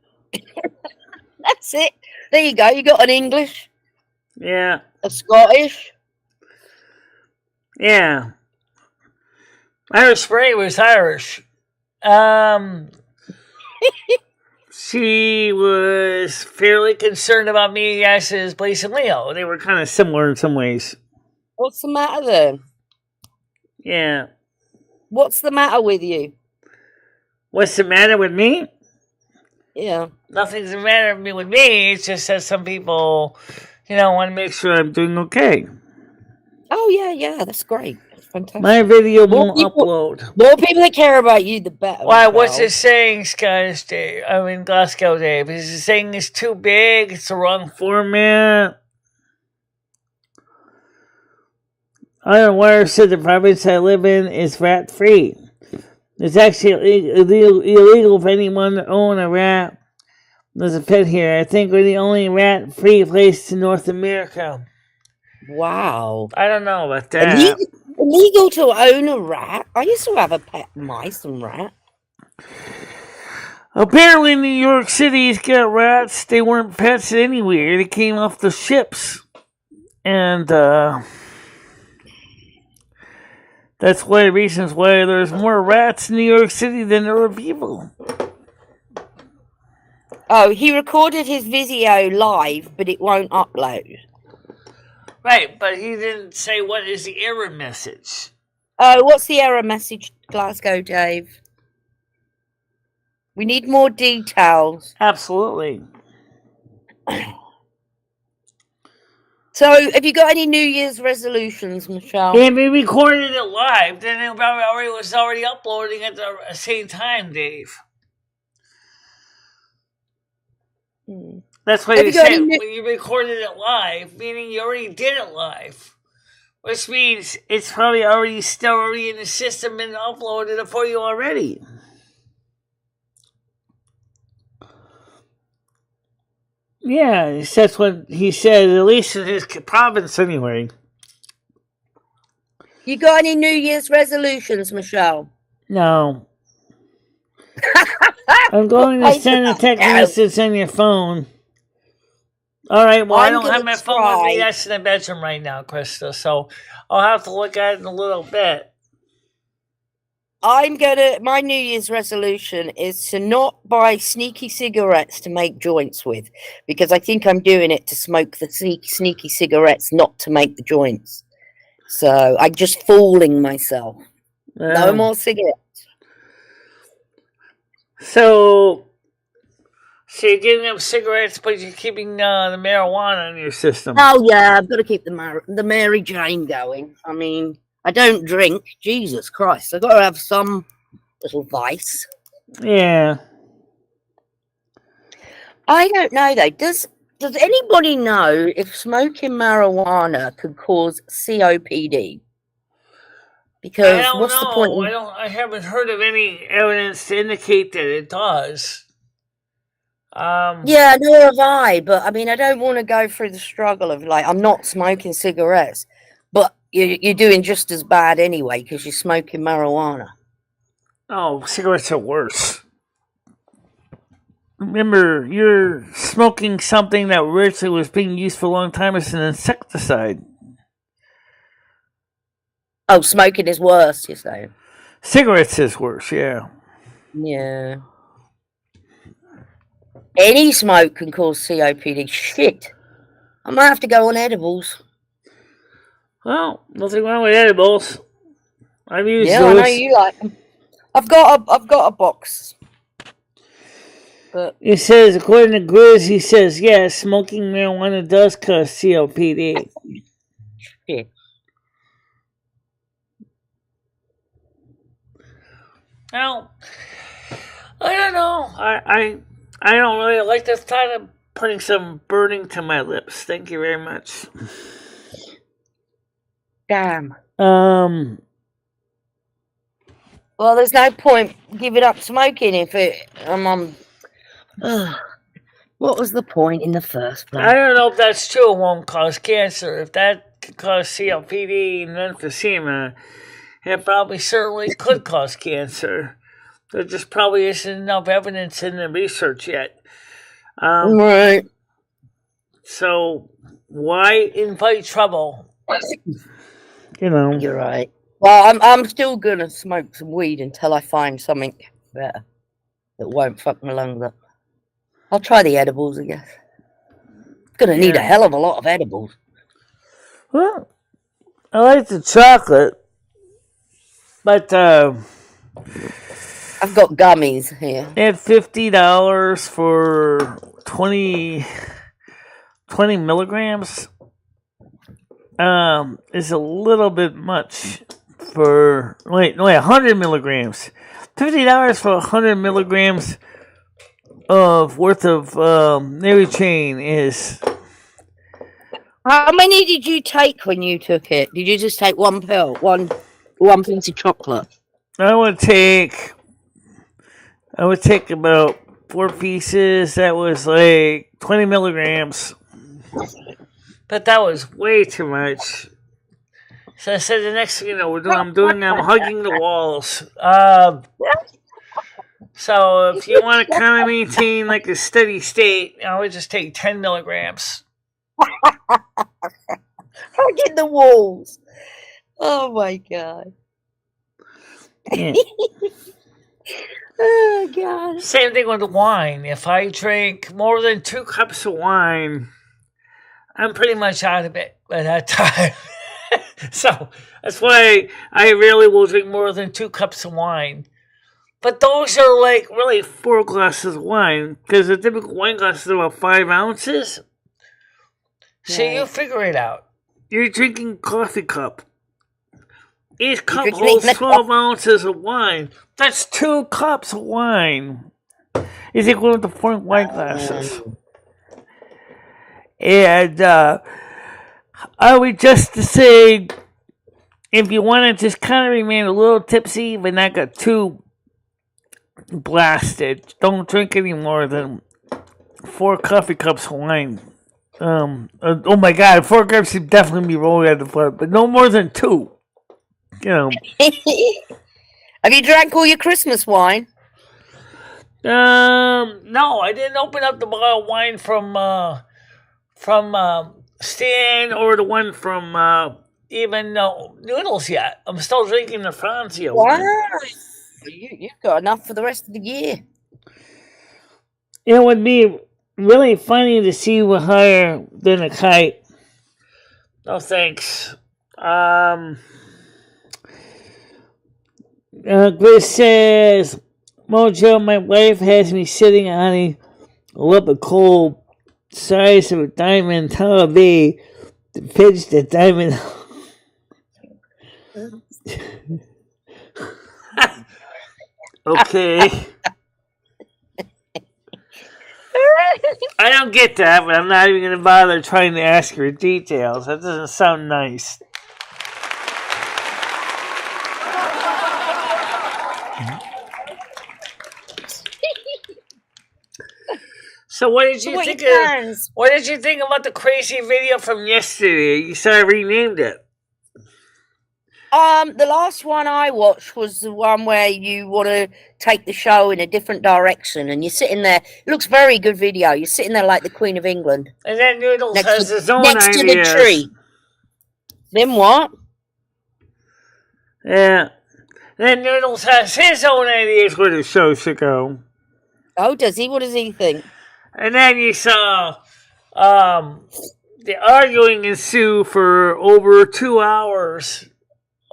[SPEAKER 3] That's it. There you go. You got an English.
[SPEAKER 1] Yeah.
[SPEAKER 3] A Scottish.
[SPEAKER 1] Yeah. Irish Spray was Irish. She was fairly concerned about me as his Blaze and Leo. They were kind of similar in some ways.
[SPEAKER 3] What's the matter then?
[SPEAKER 1] Yeah.
[SPEAKER 3] What's the matter with you?
[SPEAKER 1] What's the matter with me?
[SPEAKER 3] Yeah.
[SPEAKER 1] Nothing's the matter with me. It's just that some people, want to make sure I'm doing okay.
[SPEAKER 3] Oh, yeah. That's great. That's fantastic.
[SPEAKER 1] My video won't upload.
[SPEAKER 3] More people that care about you, the better.
[SPEAKER 1] Why? What's it saying, Scottish Dave? I mean, Glasgow Dave. Is it saying it's too big? It's the wrong format? Iron Wire said the province I live in is rat-free. It's actually illegal for anyone to own a rat. There's a pet here. I think we're the only rat-free place in North America.
[SPEAKER 3] Wow.
[SPEAKER 1] I don't know about that.
[SPEAKER 3] Illegal to own a rat? I used to have a pet mice and rat.
[SPEAKER 1] Apparently New York City's got rats. They weren't pets anywhere. They came off the ships. And, that's one of the reasons why there's more rats in New York City than there are people.
[SPEAKER 3] Oh, he recorded his video live, but it won't upload.
[SPEAKER 1] Right, but he didn't say what is the error message.
[SPEAKER 3] Oh, what's the error message, Glasgow Dave? We need more details.
[SPEAKER 1] Absolutely.
[SPEAKER 3] So, have you got any New Year's resolutions, Michelle?
[SPEAKER 1] Yeah, we recorded it live. Then it was already uploading at the same time, Dave. That's what you said. When you recorded it live, meaning you already did it live. Which means it's probably still already in the system and uploaded it for you already. Yeah, that's what he said, at least in his province anyway.
[SPEAKER 3] You got any New Year's resolutions, Michelle?
[SPEAKER 1] No. I'm going to send a text message on your phone. All right, well, I don't have my phone with me. That's in the bedroom right now, Krista, so I'll have to look at it in a little bit.
[SPEAKER 3] My New Year's resolution is to not buy sneaky cigarettes to make joints with, because I think I'm doing it to smoke the sneaky cigarettes, not to make the joints. So I'm just fooling myself. No more cigarettes.
[SPEAKER 1] So you're giving up cigarettes, but you're keeping the marijuana in your system.
[SPEAKER 3] Oh, yeah, I've got to keep the Mary Jane going. I mean, I don't drink. Jesus Christ. I've got to have some little vice.
[SPEAKER 1] Yeah.
[SPEAKER 3] I don't know, though. Does anybody know if smoking marijuana could cause COPD? Because what's the point?
[SPEAKER 1] I haven't heard of any evidence to indicate that it does.
[SPEAKER 3] Yeah, nor have I. But, I mean, I don't want to go through the struggle of, I'm not smoking cigarettes. But you're doing just as bad anyway because you're smoking marijuana.
[SPEAKER 1] Oh, cigarettes are worse. Remember, you're smoking something that originally was being used for a long time as an insecticide.
[SPEAKER 3] Oh, smoking is worse, you're saying?
[SPEAKER 1] Cigarettes is worse, yeah.
[SPEAKER 3] Yeah. Any smoke can cause COPD. Shit. I might have to go on edibles.
[SPEAKER 1] Well, nothing wrong with edibles. I've used those.
[SPEAKER 3] I know you like them. I've got a box. But
[SPEAKER 1] it says, according to Grizz, he says, yes, smoking marijuana does cause COPD.
[SPEAKER 3] Shit.
[SPEAKER 1] Well, I don't know. I don't really like the thought of putting some burning to my lips. Thank you very much.
[SPEAKER 3] Damn. Well, there's no point giving up smoking if what was the point in the first place?
[SPEAKER 1] I don't know if that's true. It won't cause cancer. If that could cause COPD and emphysema, it probably certainly could cause cancer. There just probably isn't enough evidence in the research yet.
[SPEAKER 3] Right.
[SPEAKER 1] So why invite trouble? You know.
[SPEAKER 3] You're right. Well, I'm still gonna smoke some weed until I find something better that won't fuck my lungs up. I'll try the edibles, I guess. Gonna need a hell of a lot of edibles.
[SPEAKER 1] Well, I like the chocolate, but
[SPEAKER 3] I've got gummies here.
[SPEAKER 1] At $50 for 20 milligrams is a little bit much for 100 milligrams. $50 for 100 milligrams of worth of Mary Chain is.
[SPEAKER 3] How many did you take when you took it? Did you just take one pill, one piece of chocolate?
[SPEAKER 1] I would take about 4 pieces. That was like 20 milligrams. But that was way too much. So I said the next thing you know, I'm hugging the walls. So if you want to kind of maintain like a steady state, I would just take 10 milligrams.
[SPEAKER 3] Hugging the walls. Oh my God.
[SPEAKER 1] Yeah.
[SPEAKER 3] Oh God.
[SPEAKER 1] Same thing with the wine. If I drink more than 2 cups of wine, I'm pretty much out of it by that time. So that's why I rarely will drink more than 2 cups of wine. But those are like really 4 glasses of wine, because a typical wine glass is about 5 ounces. So you figure it out. You're drinking coffee cup. Each cup holds 12 ounces of wine. That's 2 cups of wine. Is equivalent to 4 wine glasses. And I would just say, if you want to just kind of remain a little tipsy, but not get too blasted, don't drink any more than 4 coffee cups of wine. Oh my God, 4 cups should definitely be rolling at the front, but no more than 2. You know.
[SPEAKER 3] Have you drank all your Christmas wine?
[SPEAKER 1] No, I didn't open up the bottle of wine from Stan or the one from even Noodles yet. I'm still drinking the Franzia one.
[SPEAKER 3] Wow. You've got enough for the rest of the year.
[SPEAKER 1] It would be really funny to see you higher than a kite. No thanks. Grace says, Mojo, my wife has me sitting on a lump of coal size of a diamond Tall Bay to pinch the diamond. Okay. I don't get that, but I'm not even going to bother trying to ask her details. That doesn't sound nice. So what did you think about the crazy video from yesterday? You said I renamed it.
[SPEAKER 3] The last one I watched was the one where you want to take the show in a different direction, and you're sitting there. It looks very good video. You're sitting there like the Queen of England.
[SPEAKER 1] And then Noodles has his own
[SPEAKER 3] next
[SPEAKER 1] ideas.
[SPEAKER 3] to the tree. Then what?
[SPEAKER 1] Yeah. Then Noodles has his own ideas where the show should go.
[SPEAKER 3] Oh, does he? What does he think?
[SPEAKER 1] And then you saw the arguing ensue for over 2 hours.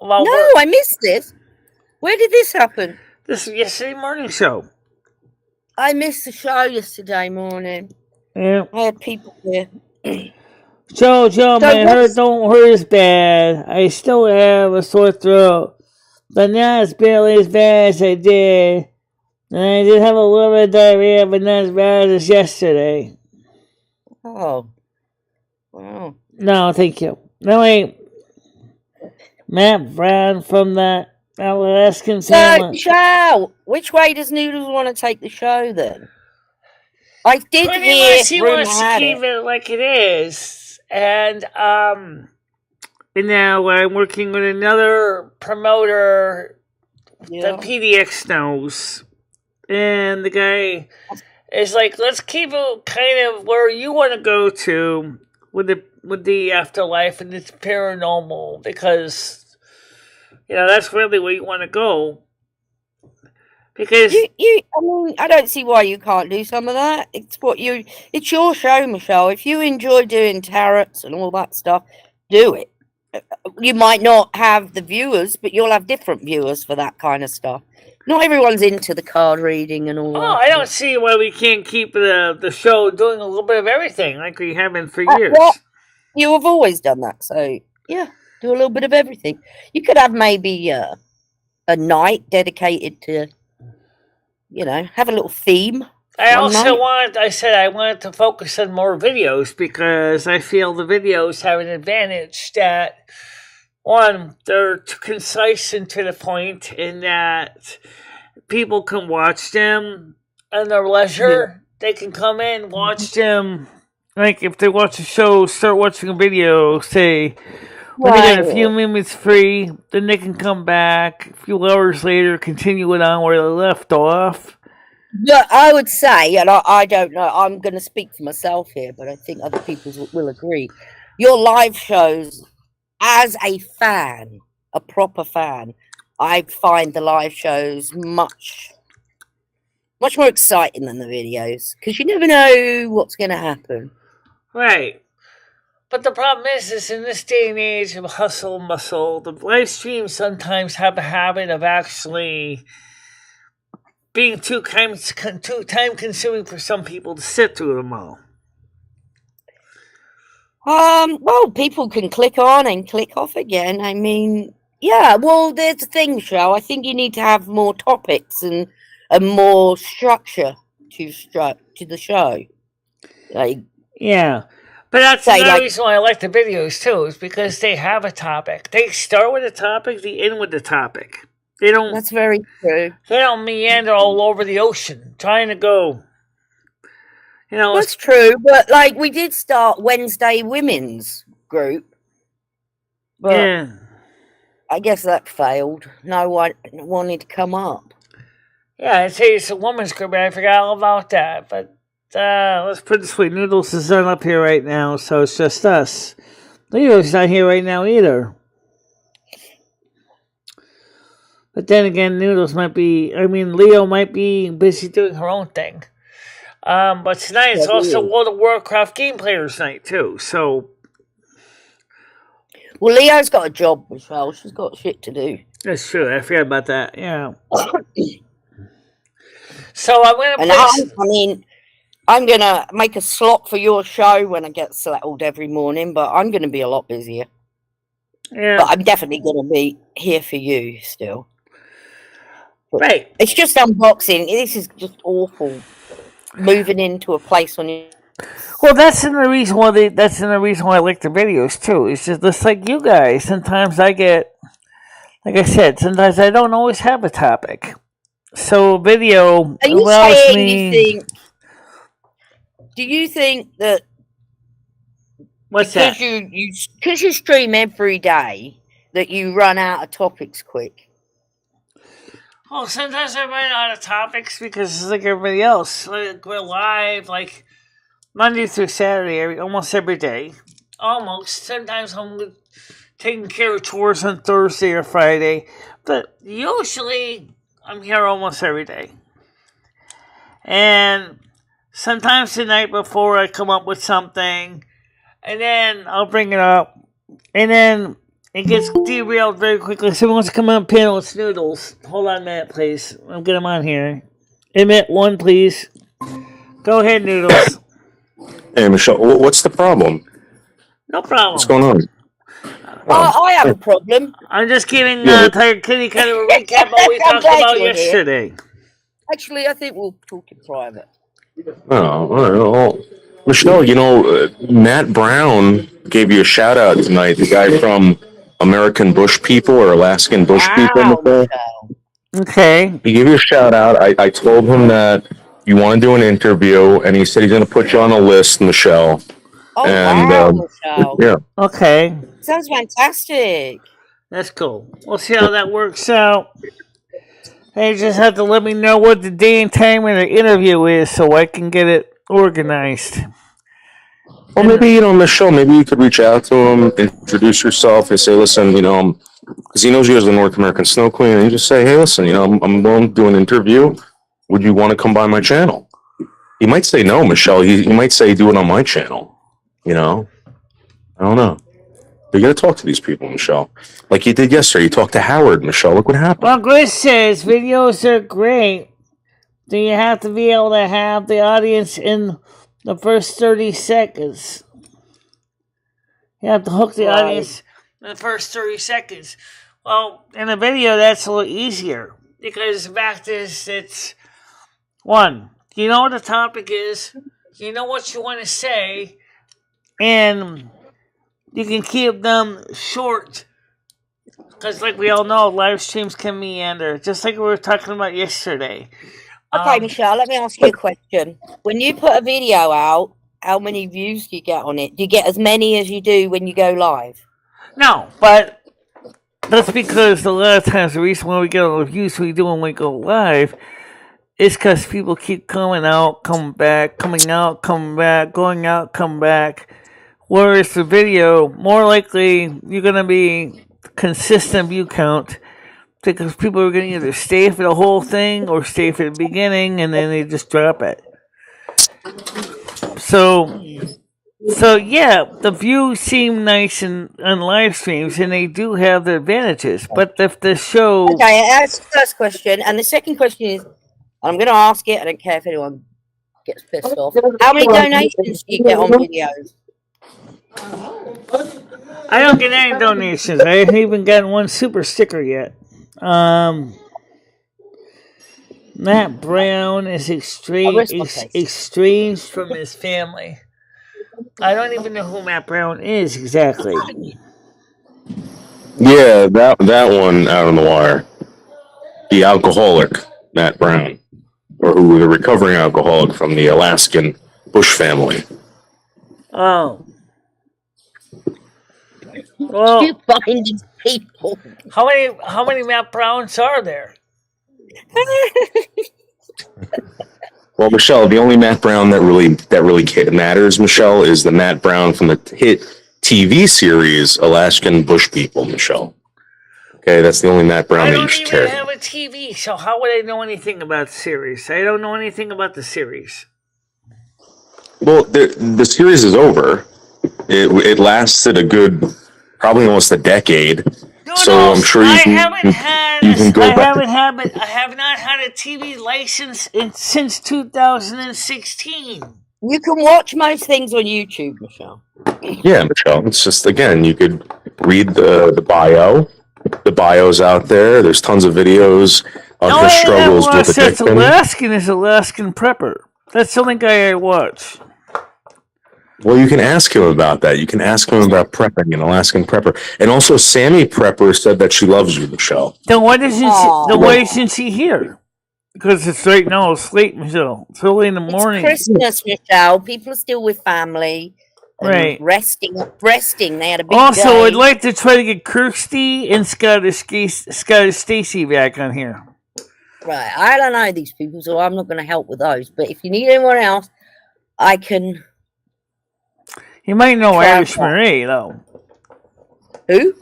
[SPEAKER 3] No, I missed this. Where did this happen?
[SPEAKER 1] This yesterday morning show.
[SPEAKER 3] I missed the show yesterday morning.
[SPEAKER 1] Yeah.
[SPEAKER 3] I had people there.
[SPEAKER 1] Joe, my heart don't hurt as bad. I still have a sore throat, but not as barely as bad as I did And I did have a little bit of diarrhea, but not as bad as yesterday.
[SPEAKER 3] Oh. Wow.
[SPEAKER 1] No, thank you. No, wait. Matt Brown from that Alaskan
[SPEAKER 3] So,
[SPEAKER 1] family.
[SPEAKER 3] Michelle, which way does Noodles want to take the show then? I did
[SPEAKER 1] Pretty
[SPEAKER 3] hear
[SPEAKER 1] much he
[SPEAKER 3] rumor
[SPEAKER 1] wants to
[SPEAKER 3] had
[SPEAKER 1] keep
[SPEAKER 3] it.
[SPEAKER 1] it like it is. And now I'm working with another promoter that PDX knows. And the guy is like, let's keep it kind of where you want to go to with the afterlife and it's paranormal, because that's really where you want to go. Because
[SPEAKER 3] I mean, I don't see why you can't do some of that. It's your show, Michelle. If you enjoy doing tarots and all that stuff, do it. You might not have the viewers, but you'll have different viewers for that kind of stuff. Not everyone's into the card reading and all that.
[SPEAKER 1] I don't see why we can't keep the show doing a little bit of everything like we have been for years.
[SPEAKER 3] Well, you have always done that, so yeah, do a little bit of everything. You could have maybe a night dedicated to, have a little theme.
[SPEAKER 1] I said I wanted to focus on more videos because I feel the videos have an advantage that, one, they're concise and to the point in that people can watch them at their leisure. Yeah. They can come in, watch them. Like if they watch a show, start watching a video, say, when they get a few minutes free, then they can come back a few hours later, continue it on where they left off.
[SPEAKER 3] Yeah, I would say, and I don't know, I'm going to speak for myself here, but I think other people will agree. Your live shows, as a fan, a proper fan, I find the live shows much more exciting than the videos, because you never know what's going to happen.
[SPEAKER 1] Right. But the problem is in this day and age of hustle and bustle, the live streams sometimes have a habit of actually being too time-consuming for some people to sit through them all.
[SPEAKER 3] Well, people can click on and click off again. I mean, yeah, well, there's the thing, Michelle. I think you need to have more topics and more structure to the show. Like,
[SPEAKER 1] yeah. But that's the reason why I like the videos, too, is because they have a topic. They start with a topic, they end with the topic. They don't.
[SPEAKER 3] That's very true.
[SPEAKER 1] They don't meander all over the ocean trying to go.
[SPEAKER 3] That's true, but like we did start Wednesday women's group, but
[SPEAKER 1] yeah.
[SPEAKER 3] I guess that failed. No one wanted to come up.
[SPEAKER 1] Yeah, I'd say it's a women's group, and I forgot all about that. But let's put it this way: Noodles is not up here right now, so it's just us. Leo's not here right now either. But then again, Leo might be busy doing her own thing. But tonight it's also World of Warcraft game players night too, so.
[SPEAKER 3] Well, Leo's got a job as well. She's got shit to do.
[SPEAKER 1] That's true. I forgot about that. Yeah. So I'm gonna
[SPEAKER 3] I'm gonna make a slot for your show when I get settled every morning, but I'm gonna be a lot busier.
[SPEAKER 1] Yeah.
[SPEAKER 3] But I'm definitely gonna be here for you still.
[SPEAKER 1] Right.
[SPEAKER 3] It's just unboxing. This is just awful. Moving into a place on you.
[SPEAKER 1] Well, that's another reason why I like the videos too. It's just like you guys. Sometimes I get, like I said, sometimes I don't always have a topic. So video allows me.
[SPEAKER 3] Do you think that?
[SPEAKER 1] What's that?
[SPEAKER 3] Because you stream every day, that you run out of topics quick.
[SPEAKER 1] Oh, sometimes I run out of topics because it's like everybody else. Like we're live, like Monday through Saturday, almost every day. Almost. Sometimes I'm taking care of chores on Thursday or Friday, but usually I'm here almost every day. And sometimes the night before I come up with something, and then I'll bring it up, and then it gets derailed very quickly. Someone wants to come on panel, it's Noodles. Hold on a minute, please. I'll get him on here. Emit 1, please. Go ahead, Noodles.
[SPEAKER 4] Hey, Michelle, what's the problem?
[SPEAKER 1] No problem.
[SPEAKER 4] What's going on?
[SPEAKER 3] I have a problem.
[SPEAKER 1] I'm just giving Tiger Kitty kind of a recap of what we talked about yesterday.
[SPEAKER 3] Actually, I think we'll talk in private.
[SPEAKER 4] Oh, all right. Well, Michelle, Matt Brown gave you a shout out tonight. The guy from American Bush People or Alaskan Bush People.
[SPEAKER 3] Wow,
[SPEAKER 4] Michelle.
[SPEAKER 3] Michelle.
[SPEAKER 1] Okay.
[SPEAKER 4] He gave you a shout out. I told him that you want to do an interview, and he said he's going to put you on a list, Michelle.
[SPEAKER 3] Oh,
[SPEAKER 4] And
[SPEAKER 3] wow, Michelle.
[SPEAKER 4] yeah,
[SPEAKER 1] Okay.
[SPEAKER 3] Sounds fantastic.
[SPEAKER 1] That's cool. We'll see how that works out. They just have to let me know what the day and time of the interview is so I can get it organized.
[SPEAKER 4] well, maybe Michelle, maybe you could reach out to him, introduce yourself, and say, listen, because he knows you as the North American Snow Queen, and you just say, hey, listen, I'm willing to do an interview. Would you want to come by my channel? He might say no, Michelle. He might say do it on my channel. I don't know. You got to talk to these people, Michelle. Like you did yesterday. You talked to Howard, Michelle. Look what happened.
[SPEAKER 1] Well, Chris says videos are great. Do you have to be able to have the audience in the first 30 seconds? You have to hook the audience in the first 30 seconds. Well, in a video, that's a little easier. Because the fact is, it's... One, you know what the topic is. You know what you want to say. And you can keep them short. Because like we all know, live streams can meander. Just like we were talking about yesterday.
[SPEAKER 3] Okay, Michelle, let me ask you a question. When you put a video out, how many views do you get on it? Do you get as many as you do when you go live?
[SPEAKER 1] No, but that's because a lot of times the reason why we get all the views we do when we go live is because people keep coming out, coming back, coming out, coming back, going out, come back. Whereas the video, more likely you're going to be consistent view count because people are going to either stay for the whole thing or stay for the beginning and then they just drop it. So yeah, the views seem nice on live streams and they do have their advantages. But if the show...
[SPEAKER 3] Okay, that's the first question. And the second question is, I'm going to ask it. I don't care if anyone gets pissed off. How many donations do you get on videos?
[SPEAKER 1] I don't get any donations. I haven't even gotten one super sticker yet. Matt Brown is estranged from his family. I don't even know who Matt Brown is exactly.
[SPEAKER 4] Yeah, that one out on the wire. The alcoholic, Matt Brown. Or who was a recovering alcoholic from the Alaskan Bush family.
[SPEAKER 1] Oh. Well,
[SPEAKER 3] You find these people.
[SPEAKER 1] how many Matt Browns are there?
[SPEAKER 4] Well, Michelle, the only Matt Brown that really matters, Michelle, is the Matt Brown from the hit TV series Alaskan Bush People, Michelle. Okay, that's the only Matt Brown that you should care.
[SPEAKER 1] I don't even have a TV, so how would I know anything about the series? I don't know anything about the series.
[SPEAKER 4] Well, the series is over. It lasted a good, probably almost a decade. So I'm sure you can go back.
[SPEAKER 1] I have not had a TV license since 2016.
[SPEAKER 3] You can watch most things on YouTube, Michelle.
[SPEAKER 4] Yeah, Michelle. It's just, again, you could read the bio. The bio's out there. There's tons of videos of his struggles with addiction.
[SPEAKER 1] Alaskan is Alaskan Prepper. That's the only guy I watch.
[SPEAKER 4] Well, you can ask him about that. You can ask him about prepping, an Alaskan prepper. And also, Sammy Prepper said that she loves you, Michelle.
[SPEAKER 1] Then why isn't she here? Because it's right now. It's late, Michelle. It's early in the morning.
[SPEAKER 3] It's Christmas, Michelle. People are still with family.
[SPEAKER 1] Right.
[SPEAKER 3] Resting. They had a big
[SPEAKER 1] Also,
[SPEAKER 3] day.
[SPEAKER 1] I'd like to try to get Kirsty and Scottish Stacy back on here.
[SPEAKER 3] Right. I don't know these people, so I'm not going to help with those. But if you need anyone else, I can...
[SPEAKER 1] You might know Irish Marie, though.
[SPEAKER 3] Who?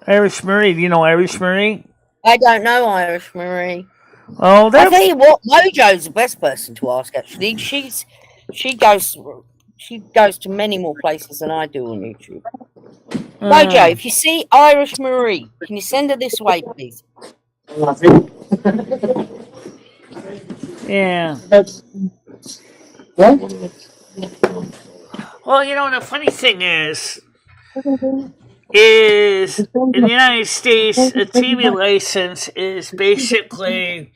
[SPEAKER 1] Irish Marie. Do you know Irish Marie?
[SPEAKER 3] I don't know Irish Marie.
[SPEAKER 1] Oh,
[SPEAKER 3] I'll tell you what, Mojo's the best person to ask, actually. She goes to many more places than I do on YouTube. Mojo, if you see Irish Marie, can you send her this way, please?
[SPEAKER 1] Yeah. Well, the funny thing is in the United States, a TV license is basically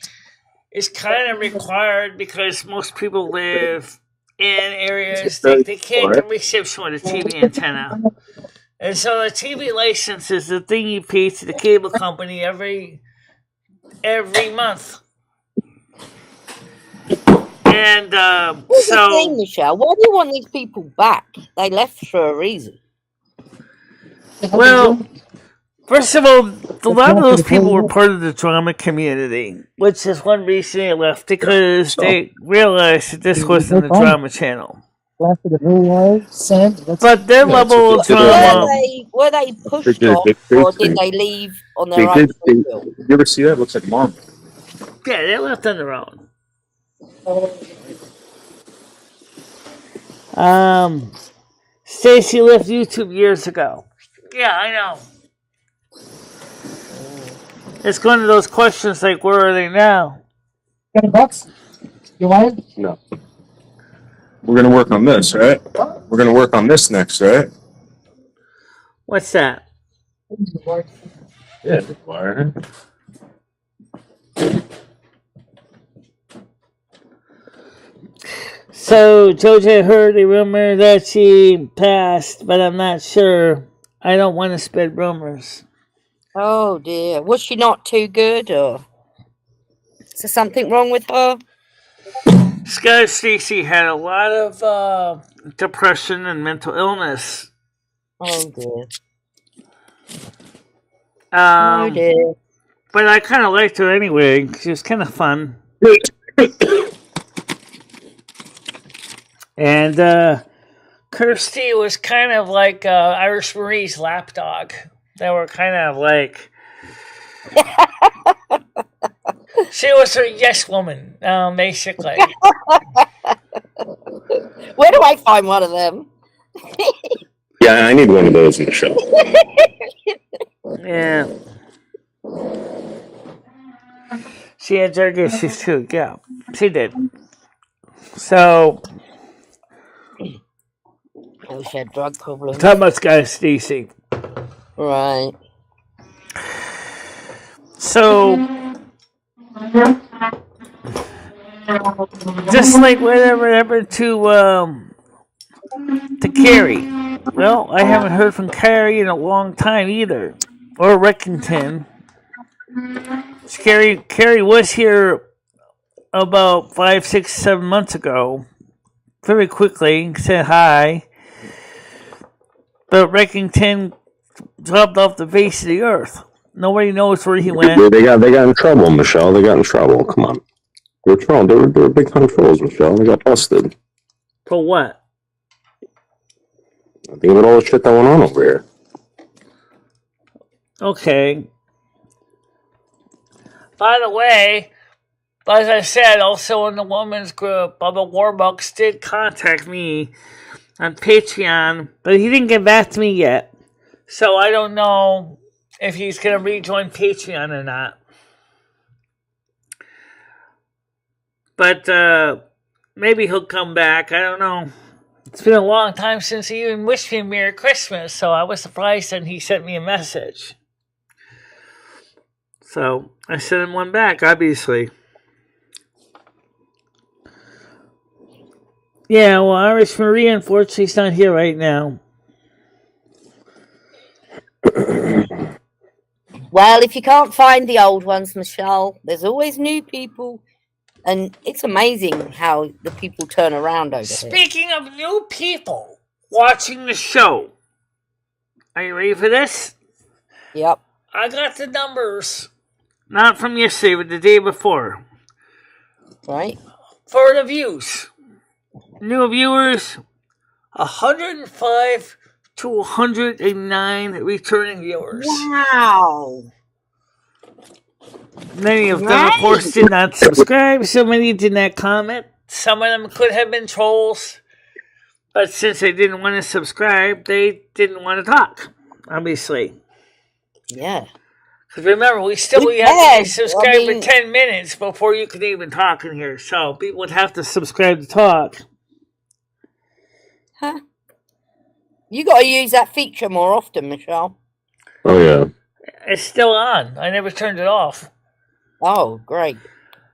[SPEAKER 1] is kind of required because most people live in areas that they can't get reception with a TV antenna. And so the TV license is the thing you pay to the cable company every month. And
[SPEAKER 3] What's the thing, Michelle? Why do you want these people back? They left for a reason.
[SPEAKER 1] Well, first of all, a lot of those people were part of the drama community, which is one reason they left, because they realized that this wasn't the drama channel. But their level of drama...
[SPEAKER 3] Were they pushed off, or did they leave on their own?
[SPEAKER 4] You ever see that? It looks like marble.
[SPEAKER 1] Yeah, they left on their own. Stacy left YouTube years ago. Yeah, I know. It's one of those questions like, where are they now?
[SPEAKER 5] $20? You want it?
[SPEAKER 4] No. We're gonna work on this, right? We're gonna work on this next, right?
[SPEAKER 1] What's that?
[SPEAKER 4] Yeah, the wire.
[SPEAKER 1] So, Jojo heard a rumor that she passed, but I'm not sure. I don't want to spread rumors.
[SPEAKER 3] Oh dear. Was she not too good, or is there something wrong with her?
[SPEAKER 1] Sky Stacy had a lot of depression and mental illness.
[SPEAKER 3] Oh dear.
[SPEAKER 1] Oh
[SPEAKER 3] dear.
[SPEAKER 1] But I kind of liked her anyway. She was kind of fun. And Kirsty was kind of like Irish Marie's lapdog. They were kind of like... She was her yes woman, basically.
[SPEAKER 3] Where do I find one of them?
[SPEAKER 4] Yeah, I need one of those, Michelle.
[SPEAKER 1] Yeah. She had drug issues too. Yeah, she did. So...
[SPEAKER 3] Oh, she had drug problems.
[SPEAKER 1] Talking about Sky Stacy.
[SPEAKER 3] Right.
[SPEAKER 1] So, just like whatever happened to Carrie. Well, I haven't heard from Carrie in a long time either, or Reckington. Carrie was here about 5, 6, 7 months ago. Very quickly, said hi. But Reckington dropped off the face of the earth. Nobody knows where he went.
[SPEAKER 4] They got in trouble, Michelle. They got in trouble. Come on. They were big time trolls, Michelle. They got busted.
[SPEAKER 1] For what?
[SPEAKER 4] I think about all the shit that went on over here.
[SPEAKER 1] Okay. By the way, as I said, also in the women's group, Bubba Warbucks did contact me on Patreon, but he didn't get back to me yet. So I don't know if he's going to rejoin Patreon or not. But maybe he'll come back. I don't know. It's been a long time since he even wished me Merry Christmas, so I was surprised that he sent me a message. So I sent him one back, obviously. Yeah, well, Irish Marie, unfortunately, is not here right now.
[SPEAKER 3] Well, if you can't find the old ones, Michelle, there's always new people. And it's amazing how the people turn around over here.
[SPEAKER 1] Speaking of new people watching the show, are you ready for this?
[SPEAKER 3] Yep.
[SPEAKER 1] I got the numbers, not from yesterday, but the day before.
[SPEAKER 3] Right.
[SPEAKER 1] For the views. New viewers, 105 to 109 returning viewers.
[SPEAKER 3] Wow.
[SPEAKER 1] Many of them, of course, did not subscribe. So many did not comment. Some of them could have been trolls. But since they didn't want to subscribe, they didn't want to talk, obviously.
[SPEAKER 3] Yeah.
[SPEAKER 1] Because remember, we have to be subscribed for 10 minutes before you can even talk in here. So people would have to subscribe to talk.
[SPEAKER 3] Huh? You got to use that feature more often, Michelle.
[SPEAKER 4] Oh, yeah.
[SPEAKER 1] It's still on. I never turned it off.
[SPEAKER 3] Oh, great.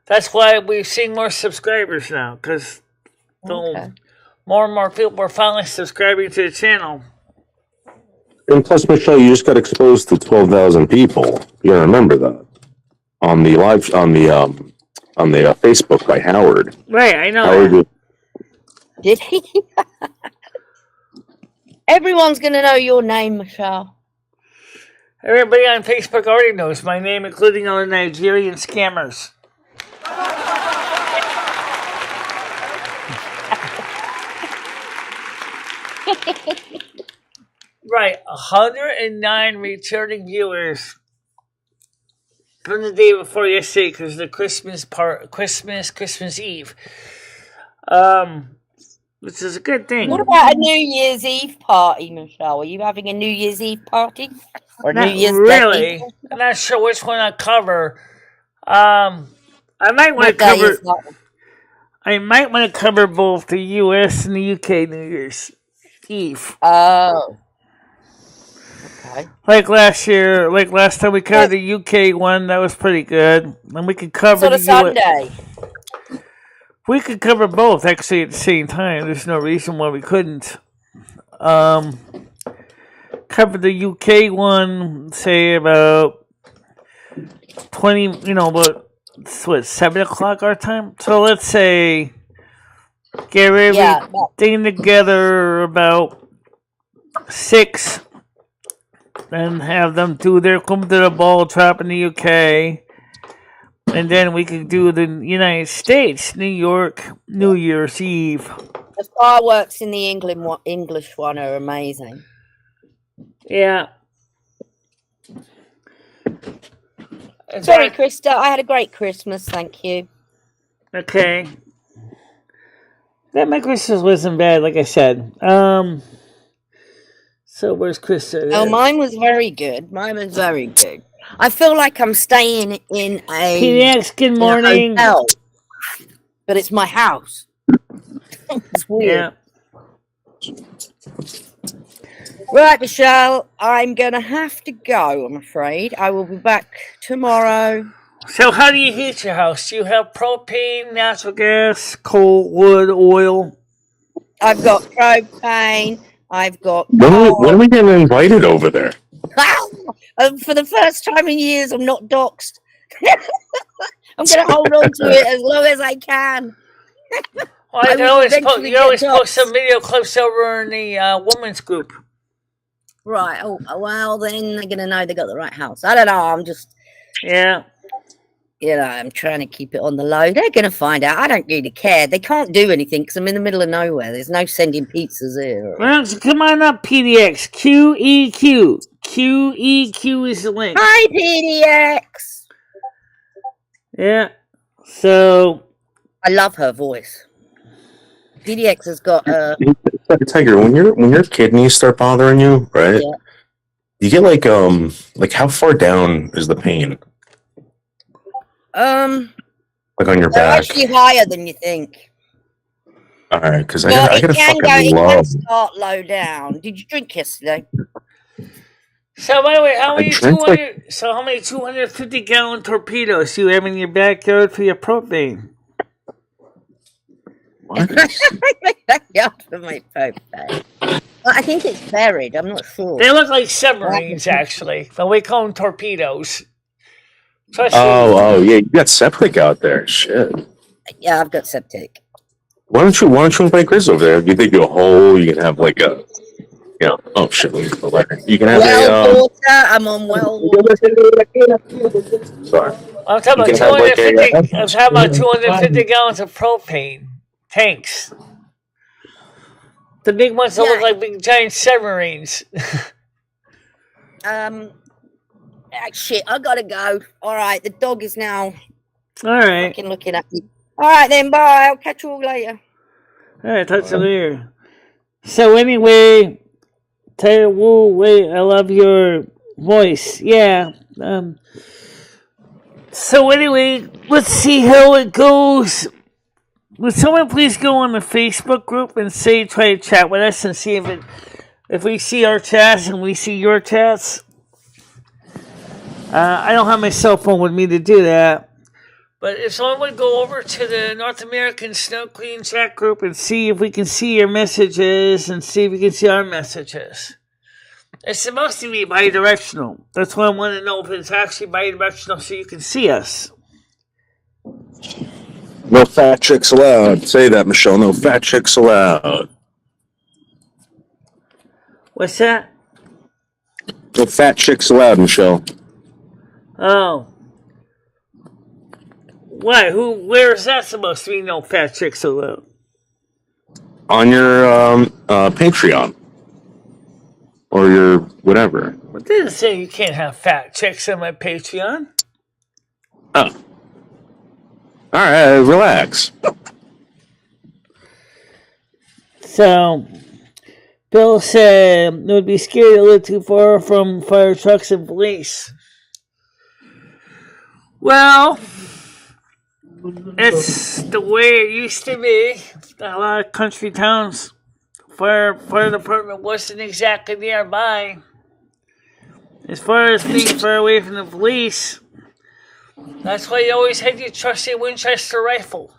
[SPEAKER 1] That's why we're seeing more subscribers now, because more and more people are finally subscribing to the channel.
[SPEAKER 4] And plus, Michelle, you just got exposed to 12,000 people. You gotta remember that on the Facebook by Howard.
[SPEAKER 1] Right, I know.
[SPEAKER 4] Howard
[SPEAKER 3] Did he? Everyone's gonna know your name, Michelle.
[SPEAKER 1] Everybody on Facebook already knows my name, including all the Nigerian scammers. Right, 109 returning viewers from the day before yesterday because the Christmas Eve, which is a good thing.
[SPEAKER 3] What about a New Year's Eve party, Michelle? Are you having a New Year's Eve party or
[SPEAKER 1] Not
[SPEAKER 3] New Year's
[SPEAKER 1] really.
[SPEAKER 3] Day?
[SPEAKER 1] I'm not sure which one I cover. I might want to cover. I might want to cover both the U.S. and the U.K. New Year's Eve.
[SPEAKER 3] Oh. Okay.
[SPEAKER 1] Like last time we covered the UK one, that was pretty good. And we could cover the
[SPEAKER 3] Sunday.
[SPEAKER 1] We could cover both actually at the same time. There's no reason why we couldn't. Cover the UK one, say about 20, about 7 o'clock our time. So let's say get everything together about 6. Then have them do their come to the ball drop in the UK. And then we could do the United States, New York, New Year's Eve.
[SPEAKER 3] The fireworks in the English one are amazing.
[SPEAKER 1] Yeah.
[SPEAKER 3] Sorry, Krista. I had a great Christmas, thank you.
[SPEAKER 1] Okay. My Christmas wasn't bad, like I said. So where's Krista?
[SPEAKER 3] Oh, mine was very good. I feel like I'm staying in a
[SPEAKER 1] PDX, good morning.
[SPEAKER 3] Hotel, but it's my house. It's weird. Yeah. Right, Michelle, I'm going to have to go, I'm afraid. I will be back tomorrow.
[SPEAKER 1] So how do you heat your house? Do you have propane, natural gas, coal, wood, oil?
[SPEAKER 3] I've got propane. I've got...
[SPEAKER 4] When are we getting invited over there?
[SPEAKER 3] For the first time in years, I'm not doxxed. I'm going to hold on to it as long as I can.
[SPEAKER 1] Well, you always post some video clips over in the women's group.
[SPEAKER 3] Right. Oh, well, then they're going to know they got the right house. I don't know. I'm just...
[SPEAKER 1] Yeah.
[SPEAKER 3] I'm trying to keep it on the low. They're going to find out. I don't really care. They can't do anything because I'm in the middle of nowhere. There's no sending pizzas here.
[SPEAKER 1] Well, so come on up, PDX. QEQ. QEQ is the link.
[SPEAKER 3] Hi, PDX.
[SPEAKER 1] Yeah. So.
[SPEAKER 3] I love her voice. PDX has got a...
[SPEAKER 4] Tiger, when your kidneys start bothering you, right?
[SPEAKER 3] Yeah.
[SPEAKER 4] You get like how far down is the pain? Like on your back.
[SPEAKER 3] Actually higher than you think.
[SPEAKER 4] All right, because I gotta fucking
[SPEAKER 3] It
[SPEAKER 4] love.
[SPEAKER 3] can start low down. Did you drink yesterday?
[SPEAKER 1] So by the way, how many 250-gallon torpedoes do you have in your backyard for your propane?
[SPEAKER 4] What?
[SPEAKER 3] For my propane. Well, I think it's buried. I'm not sure.
[SPEAKER 1] They look like submarines, actually. But we call them torpedoes.
[SPEAKER 4] Oh, yeah, you got septic out there. Shit.
[SPEAKER 3] Yeah, I've got septic.
[SPEAKER 4] Why don't you invite Chris over there? You think a hole? You can have like a, oh shit, you can have
[SPEAKER 3] water. I'm on well water.
[SPEAKER 4] Sorry.
[SPEAKER 1] I'm talking about 250 gallons of propane tanks. The big ones that look like big giant submarines.
[SPEAKER 3] Shit, I gotta go. All right, the dog is now.
[SPEAKER 1] All right.
[SPEAKER 3] Fucking looking at me. All right then, bye. I'll catch you all later.
[SPEAKER 1] All right, touch you later. So anyway, Taylor Wu, wait, I love your voice. Yeah. So anyway, let's see how it goes. Would someone please go on the Facebook group and try to chat with us and see if we see our chats and we see your chats? I don't have my cell phone with me to do that. But if someone would go over to the North American Snow Queen chat group and see if we can see your messages and see if we can see our messages. It's supposed to be bidirectional. That's why I want to know if it's actually bidirectional so you can see us.
[SPEAKER 4] No fat chicks allowed. Say that, Michelle. No fat chicks allowed.
[SPEAKER 1] What's that?
[SPEAKER 4] No fat chicks allowed, Michelle.
[SPEAKER 1] Oh. Why? Where is that supposed to be no fat chicks allowed?
[SPEAKER 4] On your Patreon. Or your whatever.
[SPEAKER 1] It didn't say you can't have fat chicks on my Patreon.
[SPEAKER 4] Oh. Alright, relax.
[SPEAKER 1] So, Bill said it would be scary to live too far from fire trucks and police. Well, it's the way it used to be. A lot of country towns, fire department wasn't exactly nearby. As far as being far away from the police, that's why you always had your trusty Winchester rifle.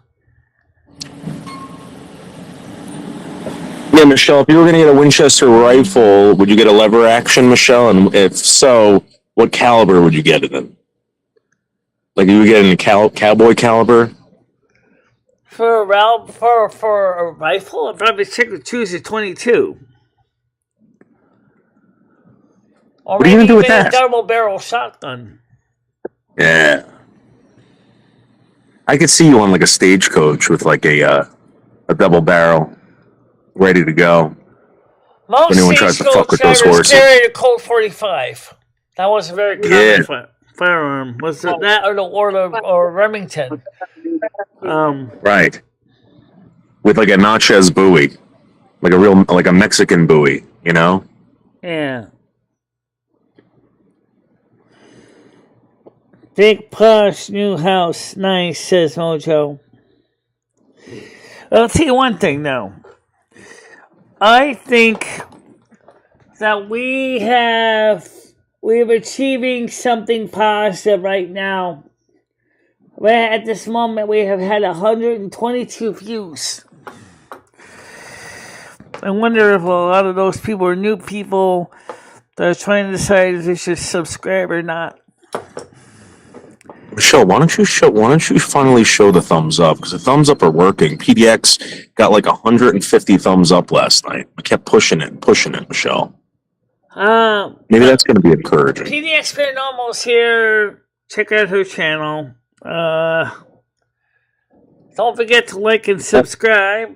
[SPEAKER 4] Yeah, Michelle, if you were going to get a Winchester rifle, would you get a lever action, Michelle? And if so, what caliber would you get it in? Like, you would get in a cowboy caliber?
[SPEAKER 1] For a rifle, I'd probably choose a 22. Or
[SPEAKER 4] what are you going to do with that?
[SPEAKER 1] A double barrel shotgun.
[SPEAKER 4] Yeah. I could see you on like a stagecoach with like a double barrel ready to go.
[SPEAKER 1] Most
[SPEAKER 4] if anyone tries to fuck with those horses.
[SPEAKER 1] Carried a Colt 45. That was a very common firearm. Was it that or Remington?
[SPEAKER 4] Right. With like a Natchez buoy, like a Mexican buoy, you know?
[SPEAKER 1] Yeah. Big posh new house, nice, says Mojo. I'll tell you one thing though. I think that we're achieving something positive right now. At this moment, we have had 122 views. I wonder if a lot of those people are new people that are trying to decide if they should subscribe or not.
[SPEAKER 4] Michelle, why don't you finally show the thumbs up? Because the thumbs up are working. PDX got like 150 thumbs up last night. I kept pushing it, Michelle. Maybe that's going to be encouraging.
[SPEAKER 1] PDX Paranormal's here. Check out her channel. Don't forget to like and subscribe.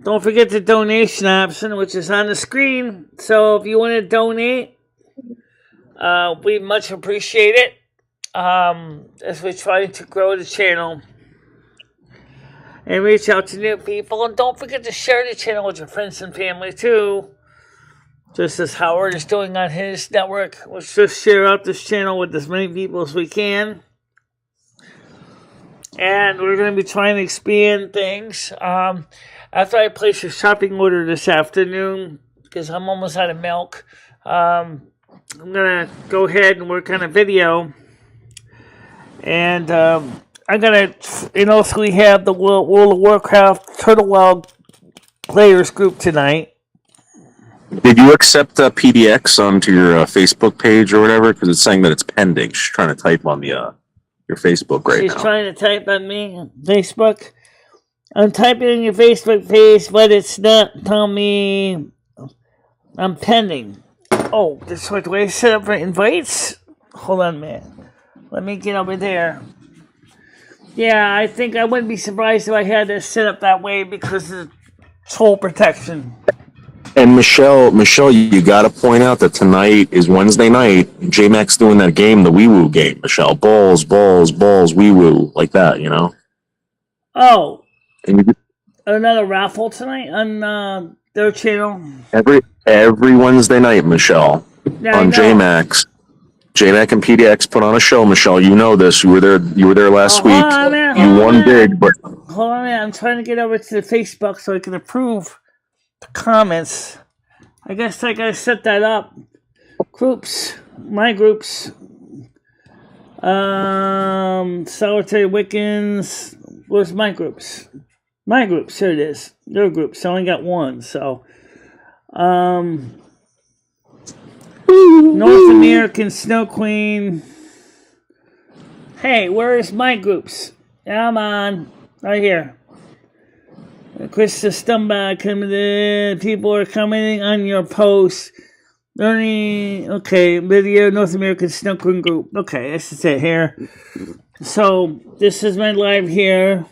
[SPEAKER 1] Don't forget the donation option, which is on the screen. So if you want to donate, we much appreciate it. As we try to grow the channel and reach out to new people. And don't forget to share the channel with your friends and family too. Just as Howard is doing on his network. Let's just share out this channel with as many people as we can. And we're going to be trying to expand things. After I place a shopping order this afternoon, because I'm almost out of milk, I'm going to go ahead and work on a video. And I'm going to also have the World of Warcraft Turtle Wild Players group tonight.
[SPEAKER 4] Did you accept PDX onto your Facebook page or whatever? Because it's saying that it's pending. She's trying to type on your Facebook right now.
[SPEAKER 1] She's trying to type on me, Facebook. I'm typing on your Facebook page, but it's not telling me I'm pending. Oh, this what do I set up for invites? Hold on a minute. Let me get over there. Yeah, I think I wouldn't be surprised if I had this set up that way because of troll protection.
[SPEAKER 4] And Michelle, you got to point out that tonight is Wednesday night. J-Mac's doing that game, the Wee Woo game, Michelle. Balls, Wee Woo, like that, you know?
[SPEAKER 1] Oh. Another raffle tonight on their channel?
[SPEAKER 4] Every Wednesday night, Michelle, on J-Mac's. J-Mac and PDX put on a show, Michelle. You know this. You were there last week. You won big, but...
[SPEAKER 1] Hold on a minute. I'm trying to get over to the Facebook so I can approve the comments. I guess I gotta set that up. Groups. My groups. Solitary Wiccans. Where's my groups? My groups, here it is. Their groups. I only got one, so. North American Snow Queen. Hey, where's my groups? I'm on. Right here. Krista Stumba coming in. People are commenting on your post. Learning. Okay, video North American Snow Queen group. Okay, this is it here. So, this is my live here.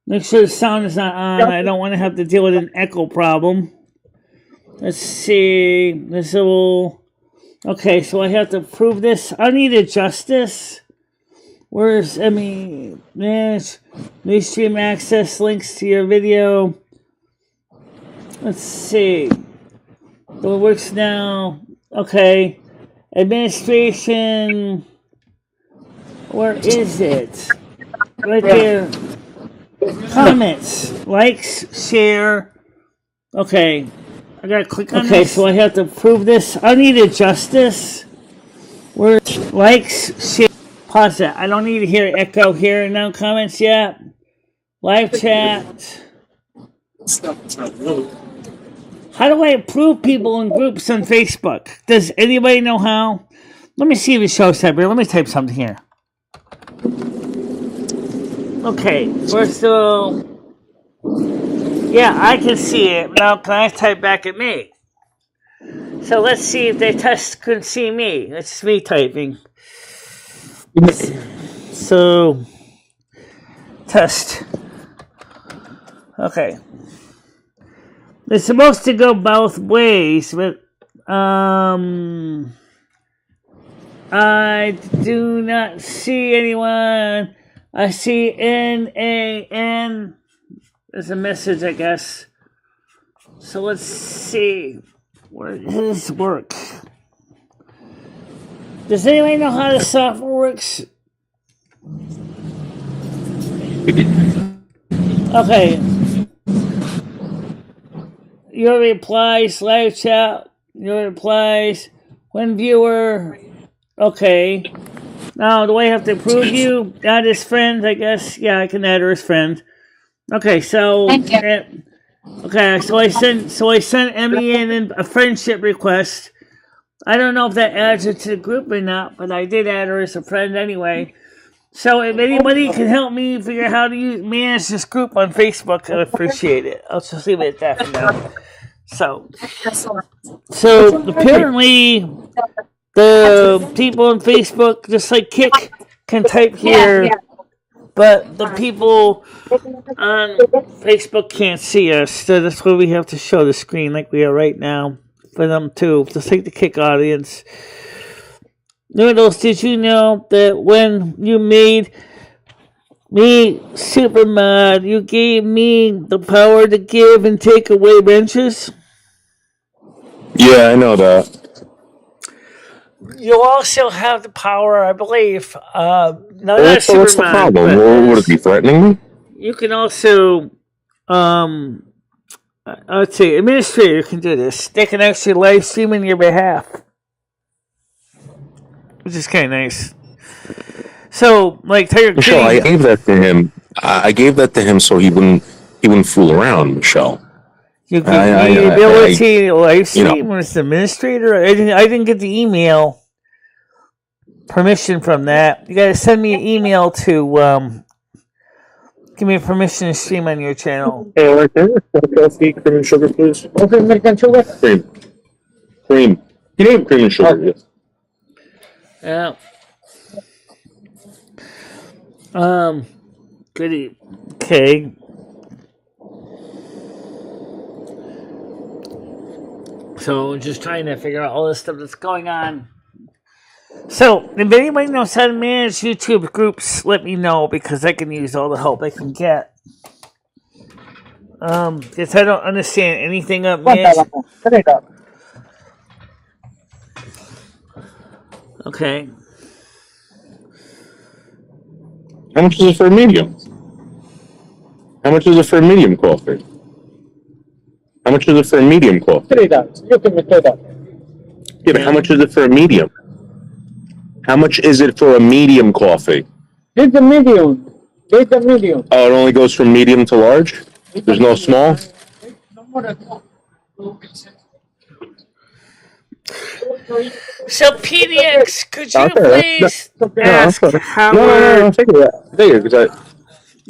[SPEAKER 1] Make sure the sound is not on. I don't want to have to deal with an echo problem. Let's see. This will. Okay, so I have to prove this. I need to adjust this. Where's, manage new stream access links to your video. Let's see. So it works now. Okay. Administration. Where is it? Right there. Comments. Likes. Share. Okay. I gotta click on this. Okay, so I have to prove this. I need to adjust this. Where likes, share. Pause that. I don't need to hear echo here. No comments yet. Live chat. How do I approve people in groups on Facebook? Does anybody know how? Let me see if it shows up here. Let me type something here. Okay, first of all, yeah, I can see it. Now, can I type back at me? So let's see if they can see me. It's me typing. So, test. Okay. It's supposed to go both ways, but I do not see anyone. I see NAN. There's a message, I guess. So let's see. Where does this work? Does anybody know how the software works? Okay. Your replies, live chat, your replies, when viewer. Okay. Now, do I have to approve you? Add as friend, I guess. Yeah, I can add her as friend. Okay, so okay, so I sent Emmy in a friendship request. I don't know if that adds her to the group or not, but I did add her as a friend anyway. So if anybody can help me figure out how to manage this group on Facebook, I'd appreciate it. I'll just leave it at that for now. So apparently the people on Facebook, just like Kick, can type here, but the people on Facebook can't see us. So that's why we have to show the screen like we are right now for them too, just like the Kick audience. Noodles, did you know that when you made me Supermod, you gave me the power to give and take away wrenches?
[SPEAKER 4] Yeah, I know that.
[SPEAKER 1] You also have the power, I believe.
[SPEAKER 4] What's the problem? Would it be threatening me?
[SPEAKER 1] You can also, let's see, administrator can do this. They can actually live stream on your behalf, which is kind of nice. So, like,
[SPEAKER 4] Michelle, I gave that to him. I gave that to him so he wouldn't fool around, Michelle.
[SPEAKER 1] You give me the ability to live stream as administrator. I didn't get the email permission from that. You got to send me an email to give me permission to stream on your channel.
[SPEAKER 4] Hey, right there. Coffee, cream and sugar, please.
[SPEAKER 5] Okay, American sugar.
[SPEAKER 4] Cream. You need cream and sugar. Yes.
[SPEAKER 1] Yeah. Goody. Okay. So, just trying to figure out all this stuff that's going on. So, if anybody knows how to manage YouTube groups, let me know, because I can use all the help I can get. Because I don't understand anything of management. Okay.
[SPEAKER 4] How much is it for a medium? How much is it for a medium coffee? How much is it for a medium coffee?
[SPEAKER 5] $3. You can pay that.
[SPEAKER 4] Yeah, but how much is it for a medium? How much is it for a medium coffee?
[SPEAKER 5] Get the medium. Get the medium.
[SPEAKER 4] Oh, it only goes from medium to large? There's no small?
[SPEAKER 1] So, PDX, could you
[SPEAKER 4] Okay.
[SPEAKER 1] please ask
[SPEAKER 4] No,
[SPEAKER 1] Howard?
[SPEAKER 4] take it. Take it.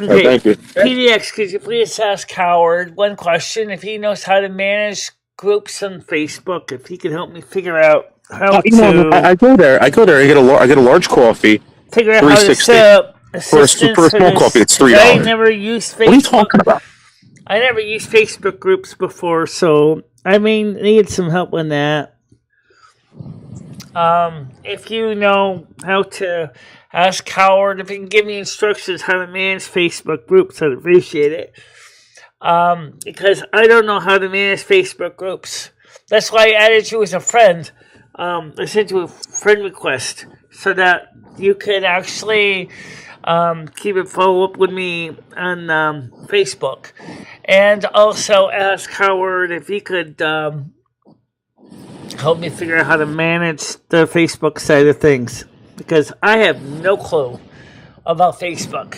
[SPEAKER 1] Okay,
[SPEAKER 4] Thank you.
[SPEAKER 1] PDX, could you please ask Howard one question? If he knows how to manage groups on Facebook, if he could help me figure out how to
[SPEAKER 4] I go there. I get a large coffee.
[SPEAKER 1] figure out how to
[SPEAKER 4] $3.60.
[SPEAKER 1] set up
[SPEAKER 4] For a
[SPEAKER 1] assistance
[SPEAKER 4] small
[SPEAKER 1] this,
[SPEAKER 4] coffee, it's
[SPEAKER 1] 'cause
[SPEAKER 4] $3.
[SPEAKER 1] I never used Facebook.
[SPEAKER 4] What are you talking about?
[SPEAKER 1] I never used Facebook groups before, so I need some help on that. If you know how to ask Howard, if he can give me instructions how to manage Facebook groups, I'd appreciate it. Because I don't know how to manage Facebook groups. That's why I added you as a friend. I sent you a friend request so that you could actually keep a follow up with me on Facebook. And also ask Howard if he could help me figure out how to manage the Facebook side of things. Because I have no clue about Facebook.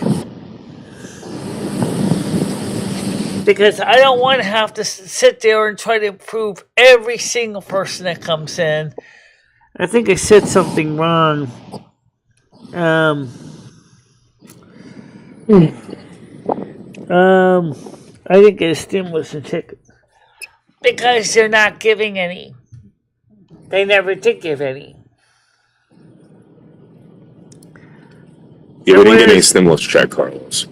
[SPEAKER 1] Because I don't want to have to sit there and try to improve every single person that comes in. I think I said something wrong. I didn't get a stimulus check. Because they're not giving any. They never did give any.
[SPEAKER 4] Yeah, we didn't get any stimulus check, Carlos.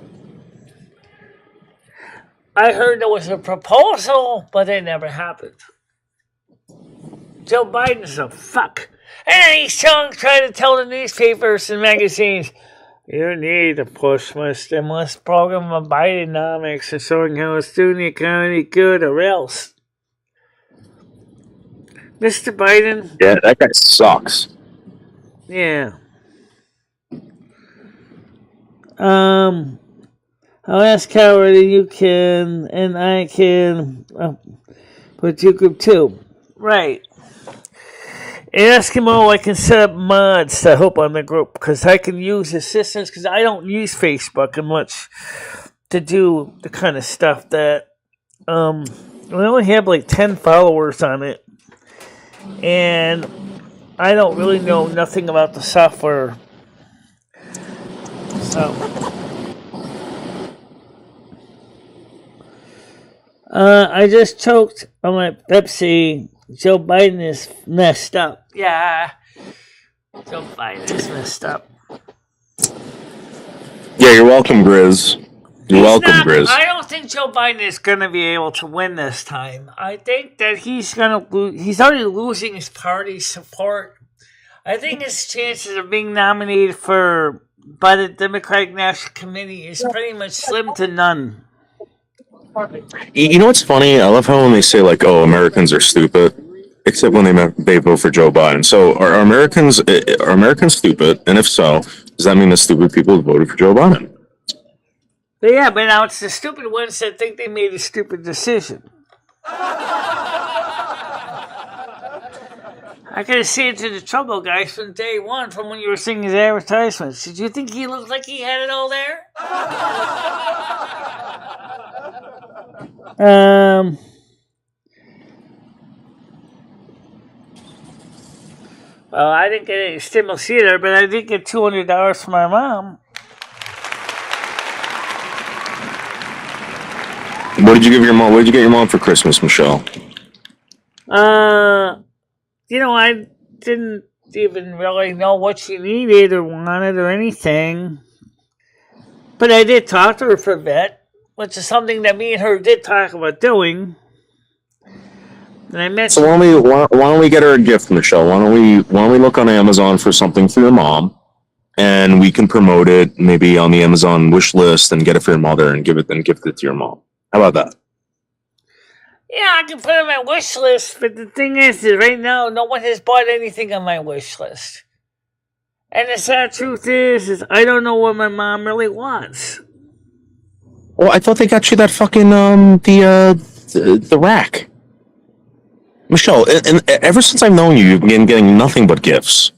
[SPEAKER 1] I heard there was a proposal, but it never happened. Joe Biden's a fuck. And then he's trying to tell the newspapers and magazines, you need to push my stimulus program on Bidenomics and showing how it's doing the economy good or else. Mr. Biden?
[SPEAKER 4] Yeah, that guy sucks.
[SPEAKER 1] Yeah. I'll ask Howard and you can, and I can, put you group 2. Right. And ask him I can set up mods to help on the group, because I can use assistance, because I don't use Facebook much to do the kind of stuff that, I only have like 10 followers on it, and I don't really know nothing about the software, so... I just choked on my Pepsi. Joe Biden is messed up. Yeah. Joe Biden is messed up.
[SPEAKER 4] Yeah, you're welcome, Grizz. You're welcome, Grizz.
[SPEAKER 1] I don't think Joe Biden is going to be able to win this time. I think that he's going to lose. He's already losing his party's support. I think his chances of being nominated by the Democratic National Committee is pretty much slim to none.
[SPEAKER 4] You know what's funny? I love how when they say like, "Oh, Americans are stupid," except when they vote for Joe Biden. So are Americans stupid? And if so, does that mean the stupid people voted for Joe Biden?
[SPEAKER 1] But yeah, but now it's the stupid ones that think they made a stupid decision. I could have seen into the trouble, guys, from day one, from when you were seeing his advertisements. Did you think he looked like he had it all there? Well, I didn't get any stimulus either, but I did get $200 from my mom.
[SPEAKER 4] What did you give your mom? What did you get your mom for Christmas, Michelle?
[SPEAKER 1] I didn't even really know what she needed or wanted or anything. But I did talk to her for a bit, which is something that me and her did talk about doing. And I mentioned.
[SPEAKER 4] So why don't we get her a gift, Michelle? Why don't we look on Amazon for something for your mom, and we can promote it maybe on the Amazon wish list and get it for your mother and gift it to your mom. How about that?
[SPEAKER 1] Yeah, I can put it on my wish list, but the thing is that right now no one has bought anything on my wish list. And the sad truth is I don't know what my mom really wants.
[SPEAKER 4] Well, I thought they got you that fucking the rack. Michelle, and ever since I've known you, you've been getting nothing but gifts.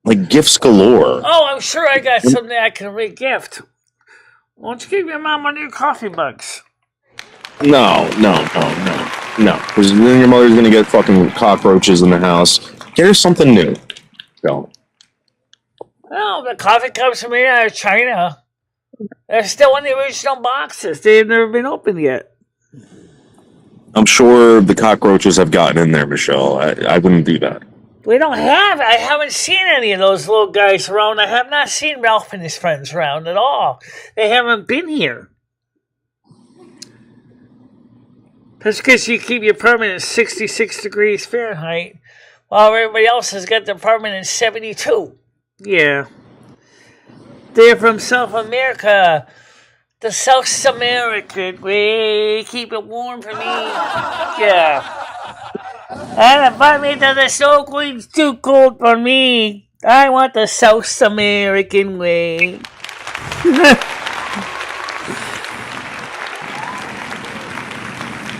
[SPEAKER 4] Like gifts galore.
[SPEAKER 1] Oh, I'm sure I got something I can re-gift. Why don't you give your mom one of your coffee mugs?
[SPEAKER 4] No. Because then your mother's gonna get fucking cockroaches in the house. Get her something new. Go.
[SPEAKER 1] Oh, the coffee cups from here out of China. They're still in the original boxes. They've never been opened yet.
[SPEAKER 4] I'm sure the cockroaches have gotten in there, Michelle. I wouldn't do that.
[SPEAKER 1] We don't have. I haven't seen any of those little guys around. I have not seen Ralph and his friends around at all. They haven't been here. That's because you keep your permanent 66 degrees Fahrenheit, while everybody else has got their permanent 72. Yeah. They're from South America. The South American way. Keep it warm for me. Yeah. And invite me to the snow queen's too cold for me. I want the South American way.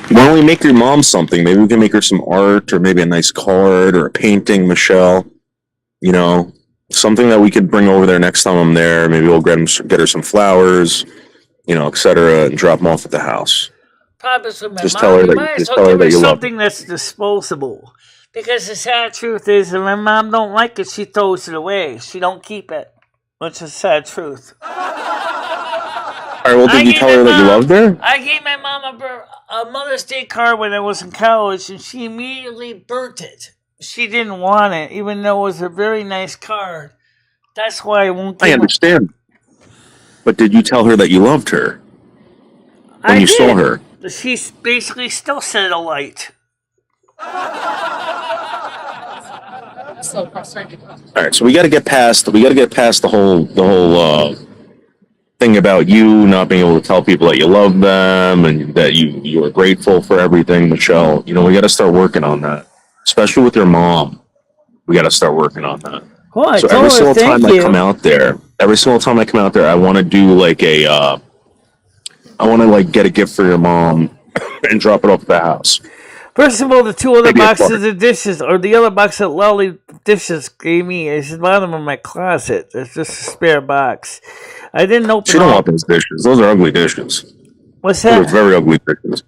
[SPEAKER 4] Why don't we make your mom something? Maybe we can make her some art, or maybe a nice card, or a painting, Michelle. You know, something that we could bring over there next time I'm there. Maybe we'll get her some flowers, etc., and drop them off at the house.
[SPEAKER 1] Probably with my
[SPEAKER 4] Just
[SPEAKER 1] mom.
[SPEAKER 4] tell her
[SPEAKER 1] You
[SPEAKER 4] that-
[SPEAKER 1] might as
[SPEAKER 4] just
[SPEAKER 1] well
[SPEAKER 4] tell her
[SPEAKER 1] give her
[SPEAKER 4] that you love
[SPEAKER 1] something that's disposable. Because the sad truth is, if my mom don't like it, she throws it away. She don't keep it. Which is the sad truth.
[SPEAKER 4] All right, well, did you tell her that you loved her?
[SPEAKER 1] I gave my mom a Mother's Day card when I was in college, and she immediately burnt it. She didn't want it, even though it was a very nice card. That's why I won't give
[SPEAKER 4] I understand. But did you tell her that you loved her when you saw her?
[SPEAKER 1] She's basically still set a light.
[SPEAKER 6] So frustrating.
[SPEAKER 4] All right, so we got to get past the whole thing about you not being able to tell people that you love them and that you are grateful for everything, Michelle. We got to start working on that, especially with your mom. We got to start working on that.
[SPEAKER 1] Well,
[SPEAKER 4] So every single time I come out there, I want to do like I want to get a gift for your mom and drop it off at the house.
[SPEAKER 1] First of all, the two other
[SPEAKER 4] Maybe a
[SPEAKER 1] boxes of dishes, or the other box that Lolly Dishes gave me, is at the bottom of my closet. It's just a spare box. I didn't open
[SPEAKER 4] She don't want those dishes. Those are ugly dishes.
[SPEAKER 1] What's
[SPEAKER 4] Those
[SPEAKER 1] that?
[SPEAKER 4] are very ugly dishes.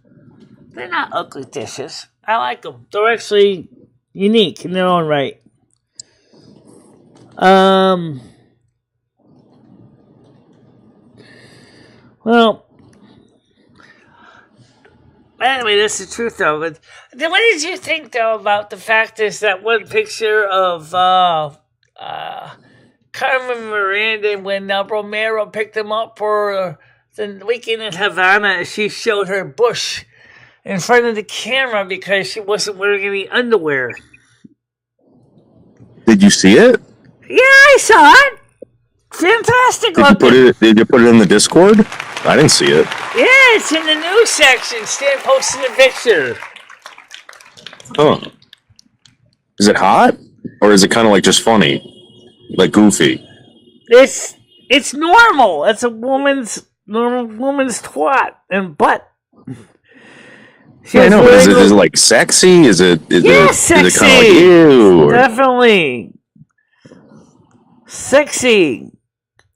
[SPEAKER 1] They're not ugly dishes. I like them. They're actually unique in their own right. Well, anyway, that's the truth, though. But what did you think, though, about the fact is that one picture of Carmen Miranda when Romero picked him up for the weekend in Havana, she showed her bush in front of the camera because she wasn't wearing any underwear.
[SPEAKER 4] Did you see it?
[SPEAKER 1] Yeah, I saw it. Fantastic looking.
[SPEAKER 4] Did you put it in the Discord? I didn't see it.
[SPEAKER 1] Yeah, it's in the news section. Stan posted a picture.
[SPEAKER 4] Huh. Is it hot? Or is it kind of just funny? Like goofy?
[SPEAKER 1] It's normal. It's a woman's twat and butt.
[SPEAKER 4] Yeah, I know, but is it sexy? Is it
[SPEAKER 1] sexy.
[SPEAKER 4] Is it kind of ew? Or?
[SPEAKER 1] Definitely.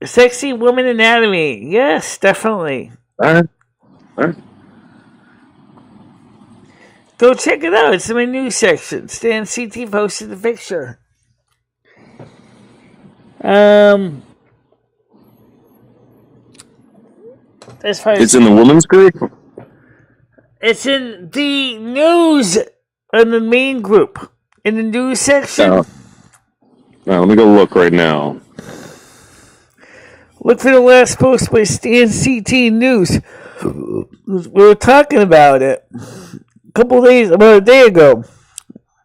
[SPEAKER 1] Sexy woman anatomy. Yes, definitely.
[SPEAKER 4] All right.
[SPEAKER 1] Go check it out. It's in my news section. Stan CT posted the picture.
[SPEAKER 4] It's in the women's group?
[SPEAKER 1] It's in the news, in the main group, in the news section.
[SPEAKER 4] Now, let me go look right now.
[SPEAKER 1] Look for the last post by Stan CT News. We were talking about it about a day ago.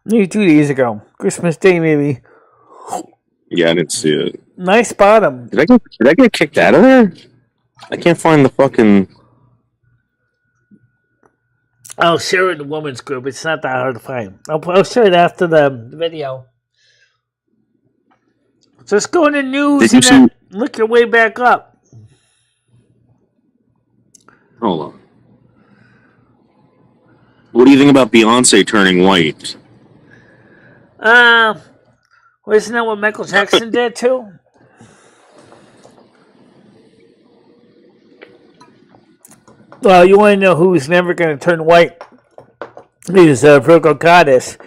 [SPEAKER 1] Maybe 2 days ago. Christmas Day, maybe.
[SPEAKER 4] Yeah, I didn't see it.
[SPEAKER 1] Nice bottom.
[SPEAKER 4] Did I get kicked out of there? I can't find the fucking...
[SPEAKER 1] I'll share it in the women's group. It's not that hard to find. I'll share it after the video. Just go in the news and look your way back up.
[SPEAKER 4] Hold on. What do you think about Beyonce turning white?
[SPEAKER 1] Well, Isn't that what Michael Jackson did too? Well, you want to know who's never going to turn white? Is Virgo goddess.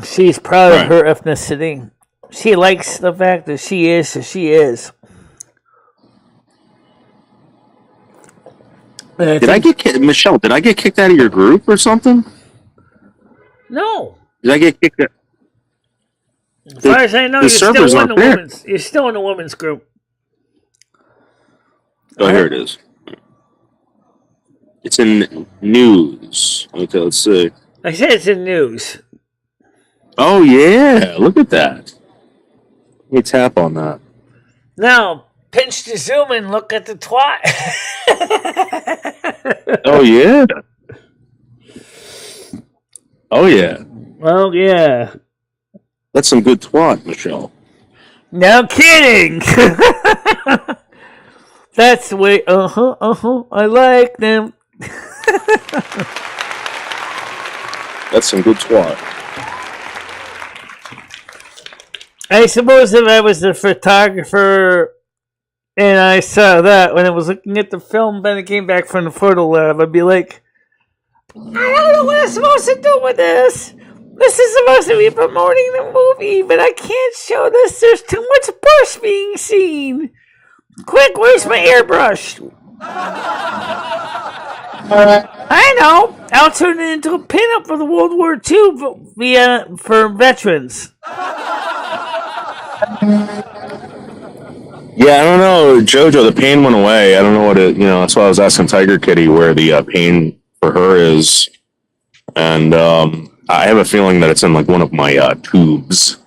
[SPEAKER 1] She's proud of her ethnicity. She likes the fact that she is who she is.
[SPEAKER 4] Did I get Michelle? Did I get kicked out of your group or something?
[SPEAKER 1] No.
[SPEAKER 4] Did I get kicked out?
[SPEAKER 1] As far as I know, you're still in the women's. You're still in the women's group.
[SPEAKER 4] Oh, here it is. It's in news. Okay, let's see.
[SPEAKER 1] I said it's in news.
[SPEAKER 4] Oh yeah, look at that. Let me tap on that.
[SPEAKER 1] Now, pinch to zoom and look at the twat.
[SPEAKER 4] Oh yeah. Oh yeah.
[SPEAKER 1] Oh yeah.
[SPEAKER 4] That's some good twat, Michelle.
[SPEAKER 1] No kidding. That's the way. I like them.
[SPEAKER 4] That's some good twat.
[SPEAKER 1] I suppose if I was a photographer and I saw that when I was looking at the film, then it came back from the photo lab, I'd be like, I don't know what I'm supposed to do with this. This is supposed to be promoting the movie, but I can't show this. There's too much bush being seen. Quick, where's my airbrush? I know. I'll turn it into a pinup for the World War II for veterans.
[SPEAKER 4] Yeah, I don't know, Jojo. The pain went away. I don't know what it. That's why I was asking Tiger Kitty where the pain for her is, and I have a feeling that it's in like one of my tubes.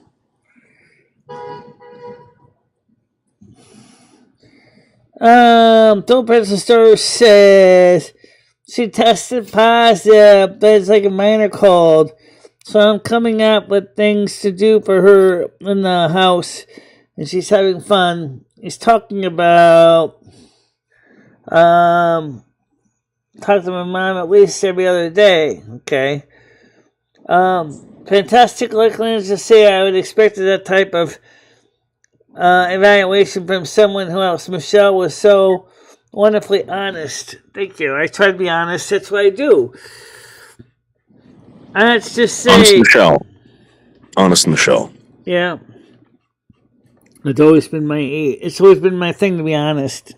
[SPEAKER 1] Don't Press the Store says she tested positive, but it's like a minor cold. So I'm coming up with things to do for her in the house, and she's having fun. He's talking about talk to my mom at least every other day. Okay. Fantastic likeness to say I would expect that type of evaluation from someone who else. Michelle was so wonderfully honest. Thank you. I try to be honest. That's what I do. Let's just say...
[SPEAKER 4] Honest Michelle.
[SPEAKER 1] Yeah. It's always been my thing to be honest.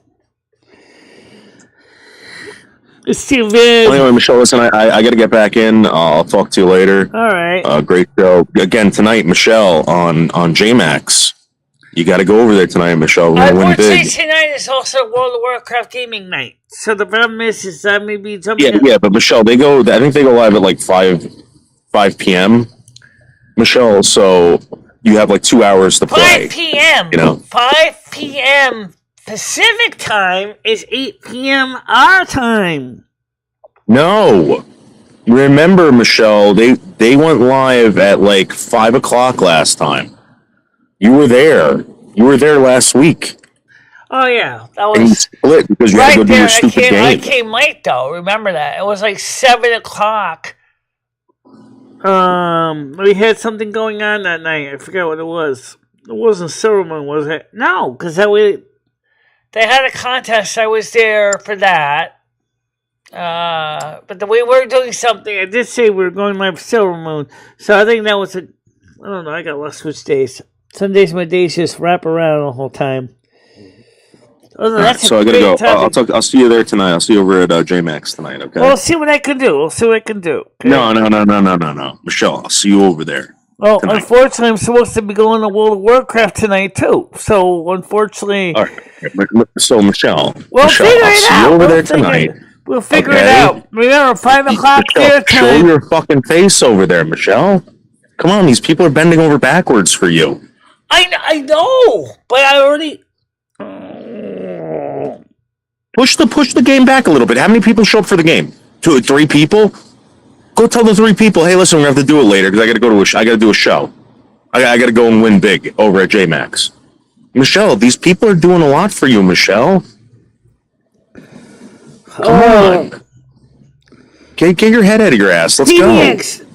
[SPEAKER 1] It's too big.
[SPEAKER 4] Well, anyway, Michelle, listen, I got to get back in. I'll talk to you later.
[SPEAKER 1] All right.
[SPEAKER 4] Great show. Again, tonight, Michelle, on JMax. You got to go over there tonight, Michelle. We're going to win big.
[SPEAKER 1] Tonight is also World of Warcraft gaming night. So the problem is that maybe something...
[SPEAKER 4] Yeah, but Michelle, I think they go live at like 5 p.m., Michelle, so you have like 2 hours to play.
[SPEAKER 1] 5 p.m. 5 p.m. Pacific time is 8 p.m. our time.
[SPEAKER 4] No. Remember, Michelle, they went live at like 5 o'clock last time. You were there. You were there last week.
[SPEAKER 1] Oh, yeah. That was...
[SPEAKER 4] And you split because you had to go do your stupid game.
[SPEAKER 1] I came late, though. Remember that. It was like 7 o'clock. We had something going on that night. I forgot what it was. It wasn't Silvermoon, was it? No, because they had a contest. I was there for that. But we were doing something. I did say we were going live for Silvermoon. So I think that was I don't know. I got lost which days. Some days my days just wrap around the whole time.
[SPEAKER 4] So I gotta go. I'll see you there tonight. I'll see you over at JMax tonight. Okay.
[SPEAKER 1] Well, we'll see what I can do. Okay?
[SPEAKER 4] No. Michelle, I'll see you over there.
[SPEAKER 1] Well, unfortunately, I'm supposed to be going to World of Warcraft tonight too. So, unfortunately,
[SPEAKER 4] all right. So, Michelle,
[SPEAKER 1] we'll figure it
[SPEAKER 4] I'll see you over there tonight.
[SPEAKER 1] We'll figure it out. Remember, 5 o'clock their time.
[SPEAKER 4] Show your fucking face over there, Michelle. Come on, these people are bending over backwards for you.
[SPEAKER 1] I know, but I already.
[SPEAKER 4] Push the game back a little bit. How many people show up for the game? 2 or 3 people? Go tell the 3 people, hey, listen, we're gonna have to do it later because I gotta do a show. I gotta go and win big over at JMax. Michelle, these people are doing a lot for you, Michelle. Come on. Get your head out of your ass. Let's go.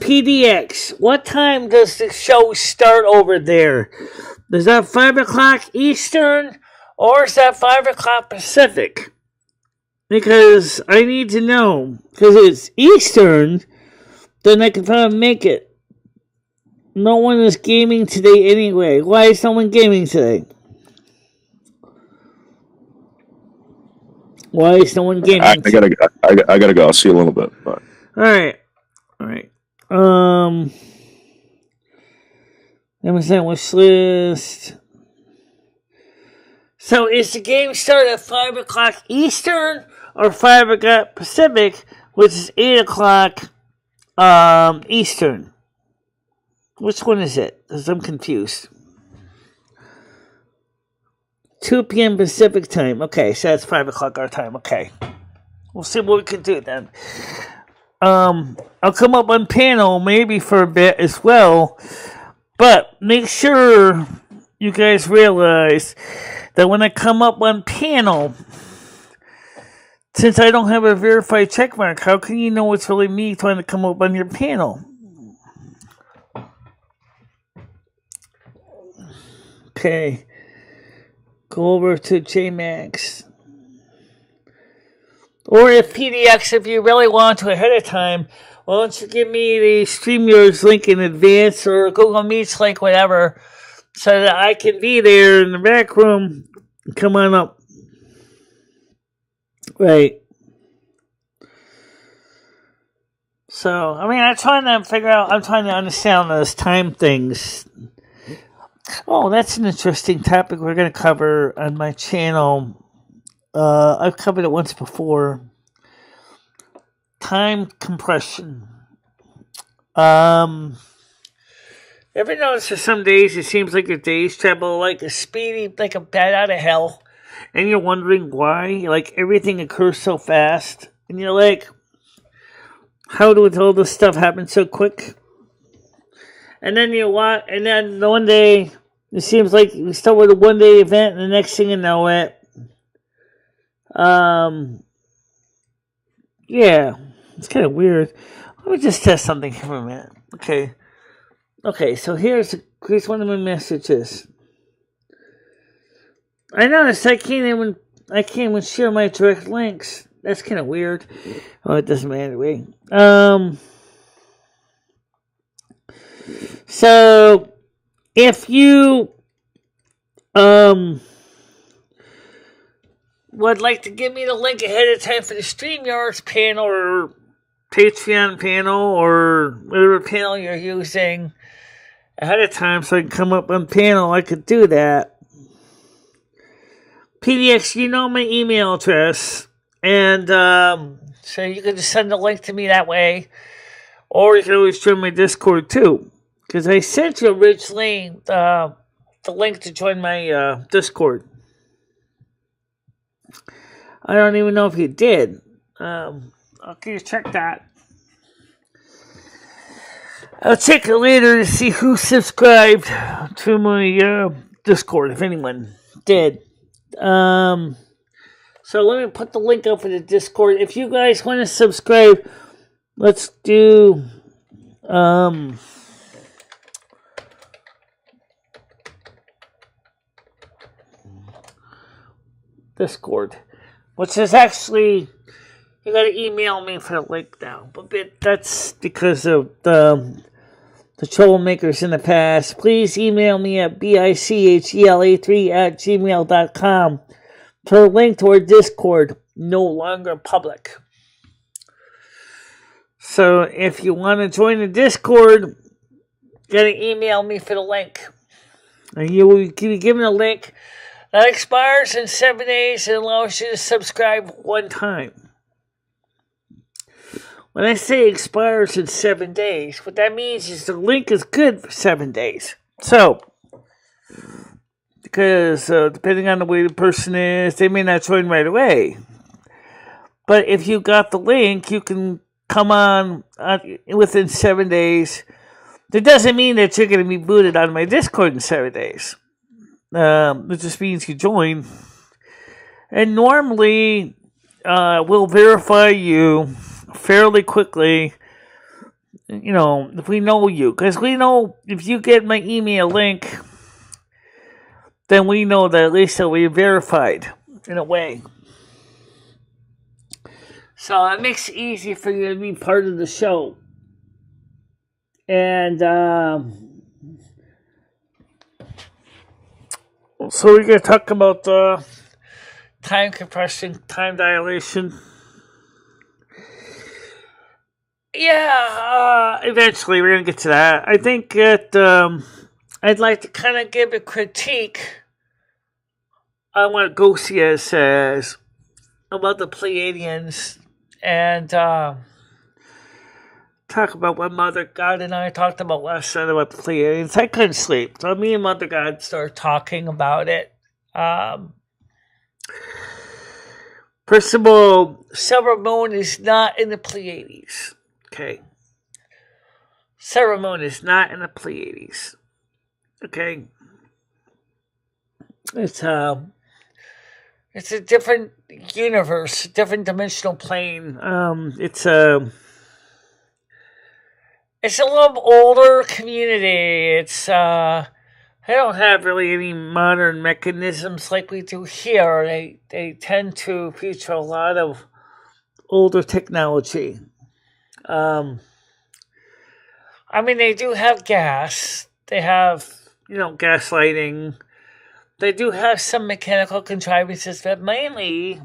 [SPEAKER 1] PDX. What time does the show start over there? Is that 5 o'clock Eastern or is that 5 o'clock Pacific? Because I need to know. Because it's Eastern, then I can probably make it. No one is gaming today anyway. Why is no one gaming today? Why is no one gaming?
[SPEAKER 4] I gotta go. I'll see you a little bit. Bye.
[SPEAKER 1] All right. Amazon wish list. So is the game start at 5 o'clock Eastern or 5 o'clock Pacific, which is 8 o'clock Eastern? Which one is it? Because I'm confused. 2 p.m. Pacific time. Okay, so that's 5 o'clock our time. Okay. We'll see what we can do then. I'll come up on panel maybe for a bit as well. But make sure you guys realize that when I come up on panel, since I don't have a verified checkmark, how can you know it's really me trying to come up on your panel? Okay. Go over to JMax. Or if PDX, if you really want to ahead of time, why don't you give me the StreamYards link in advance or Google Meets link, whatever, so that I can be there in the back room. Come on up. Right. So, I mean, I'm trying to understand those time things. Oh, that's an interesting topic we're going to cover on my channel. I've covered it once before. Time compression. Ever notice that some days it seems like your days travel like a speedy, like a bat out of hell, and you're wondering why? Like everything occurs so fast, and you're like, how did all this stuff happen so quick? And then one day it seems like you start with a one-day event, and the next thing you know it. Yeah, it's kind of weird. Let me just test something here for a minute. Okay, so here's one of my messages. I noticed I can't even share my direct links. That's kind of weird. Oh, it doesn't matter anyway. So if you would like to give me the link ahead of time for the StreamYards panel or Patreon panel or whatever panel you're using ahead of time so I can come up on panel, I could do that. PDX, you know my email address, and so you can just send the link to me that way, or you can always join my Discord too, because I sent you originally the link to join my Discord. I don't even know if you did. Okay, check that. I'll check it later to see who subscribed to my Discord, if anyone did. So let me put the link up for the Discord. If you guys want to subscribe, let's do Discord, which is actually, you gotta email me for the link now. But that's because of the troublemakers in the past. Please email me at bichela3@gmail.com for a link to our Discord, no longer public. So if you want to join the Discord, you gotta email me for the link. And you will be given a link that expires in 7 days and allows you to subscribe one time. When I say expires in 7 days, what that means is the link is good for 7 days. So, because depending on the way the person is, they may not join right away. But if you got the link, you can come on within 7 days. That doesn't mean that you're going to be booted out of my Discord in 7 days. It just means you join. And normally, we'll verify you fairly quickly, if we know you. Because we know if you get my email link, then we know that at least it'll be verified in a way. So it makes it easy for you to be part of the show. And so we're going to talk about time compression, time dilation. Yeah, eventually we're going to get to that. I think that I'd like to kind of give a critique on what Gosia says about the Pleiadians and talk about what Mother God and I talked about last night about the Pleiadians. I couldn't sleep, so me and Mother God started talking about it. First of all, Silvermoon is not in the Pleiades. Okay. Silvermoon is not in the Pleiades. Okay. It's a different universe, different dimensional plane. It's a little older community. It's they don't have really any modern mechanisms like we do here. They tend to feature a lot of older technology. They do have gas. They have, gas lighting. They do have some mechanical contrivances, but mainly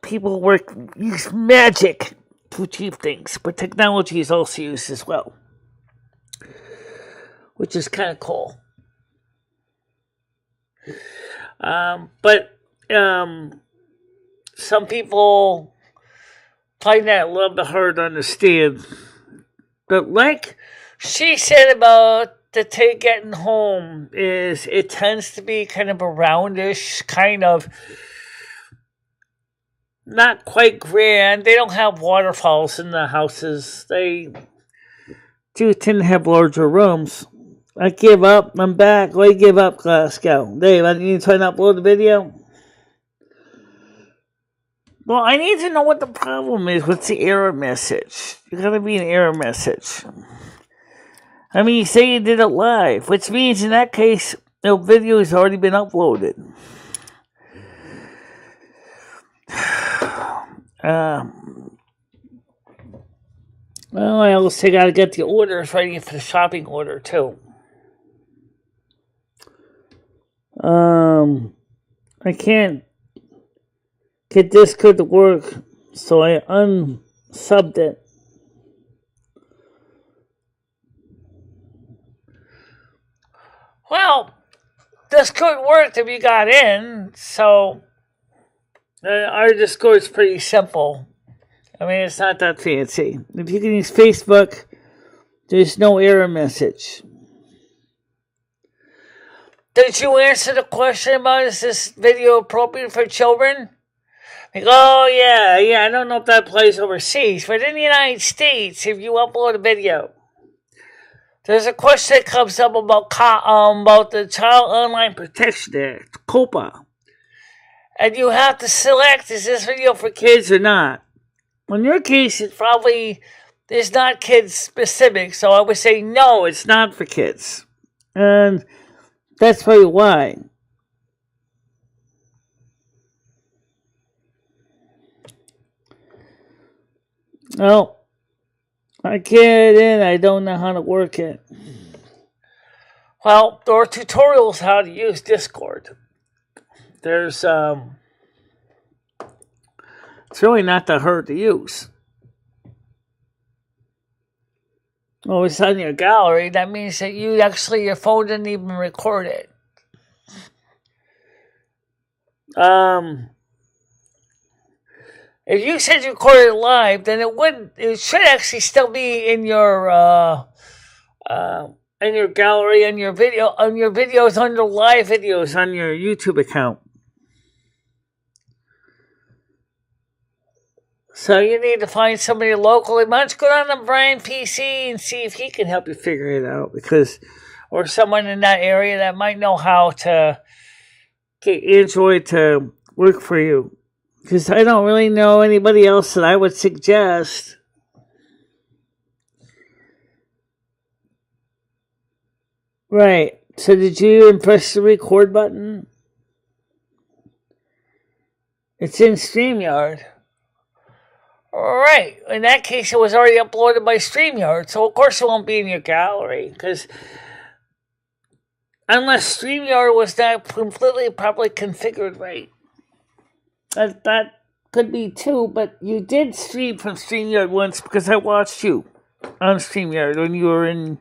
[SPEAKER 1] people use magic to achieve things. But technology is also used as well, which is kind of cool. But some people find that a little bit hard to understand. But like she said about the take getting home, is it tends to be kind of a roundish, kind of not quite grand. They don't have waterfalls in the houses. They do tend to have larger rooms. I give up. I'm back. I give up, Glasgow. Dave, I need to try and upload the video. Well, I need to know what the problem is. What's the error message? There's got to be an error message. You say you did it live, which means in that case, the video has already been uploaded. Well, I also got to get the orders ready for the shopping order, too. I can't get Discord to work, so I unsubbed it. Well, Discord worked if you got in, so our Discord is pretty simple. It's not that fancy. If you can use Facebook, there's no error message. Did you answer the question about is this video appropriate for children? Oh, yeah, I don't know if that applies overseas, but in the United States, if you upload a video, there's a question that comes up about the Child Online Protection Act, COPA. And you have to select, is this video for kids or not? In your case, it probably is not kids specific, so I would say no, it's not for kids. And that's probably why. Well, I get in, I don't know how to work it. Well, there are tutorials how to use Discord. There's, it's really not that hard to use. Oh, it's on your gallery. That means that your phone didn't even record it. If you said you recorded it live, then it should actually still be in your gallery, on your videos under live videos on your YouTube account. So you need to find somebody locally. Why don't you go down to Brian PC and see if he can help you figure it out, or someone in that area that might know how to get Android to work for you. Because I don't really know anybody else that I would suggest. Right. So did you press the record button? It's in StreamYard. Right. In that case, it was already uploaded by StreamYard, so of course it won't be in your gallery, because unless StreamYard was not completely properly configured right. That could be too, but you did stream from StreamYard once because I watched you on StreamYard when you were in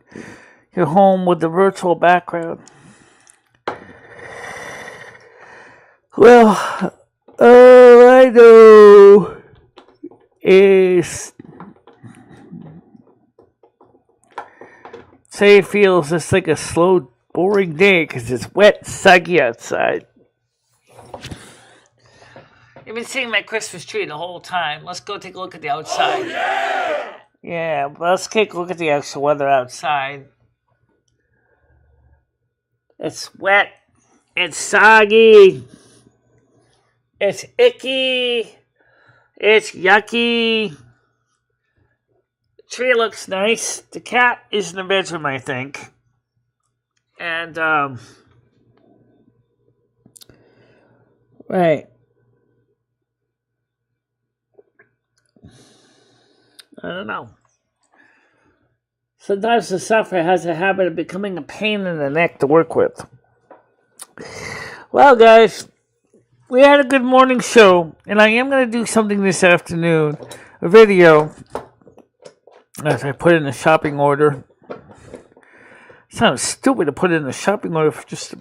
[SPEAKER 1] your home with the virtual background. Well, all I know is say it feels just like a slow, boring day because it's wet, soggy outside. I've been seeing my Christmas tree the whole time. Let's go take a look at the outside.
[SPEAKER 2] Oh, yeah!
[SPEAKER 1] Yeah, but let's take a look at the actual weather outside. It's wet. It's soggy. It's icky. It's yucky. The tree looks nice. The cat is in the bedroom, I think. And, right. I don't know. Sometimes the software has a habit of becoming a pain in the neck to work with. Well, guys, we had a good morning show, and I am going to do something this afternoon, a video, as I put in the shopping order. It sounds stupid to put in the shopping order for just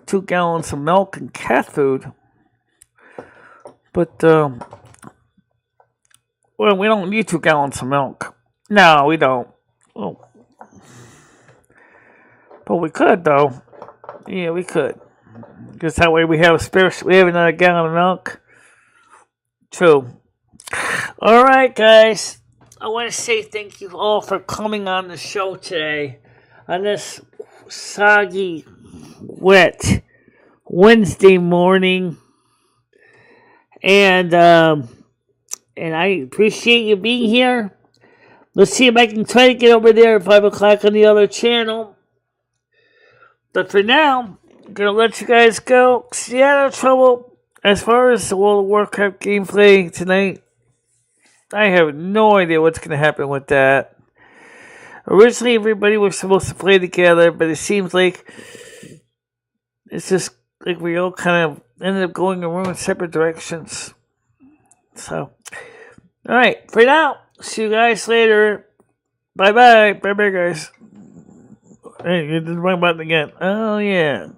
[SPEAKER 1] 2 gallons of milk and cat food. But, well, we don't need 2 gallons of milk. No, we don't. Oh. But we could, though. Yeah, we could. Because that way we have another gallon of milk. True. Alright, guys. I want to say thank you all for coming on the show today. On this soggy, wet Wednesday morning. And I appreciate you being here. Let's see if I can try to get over there at 5 o'clock on the other channel. But for now, I'm going to let you guys go. Seattle Trouble. As far as the World of Warcraft gameplay tonight, I have no idea what's going to happen with that. Originally, everybody was supposed to play together, but it seems like it's just like we all kind of ended up going in separate directions. So, alright, for now, see you guys later. Bye-bye. Bye-bye, guys. Hey, you did the wrong button again. Oh, yeah.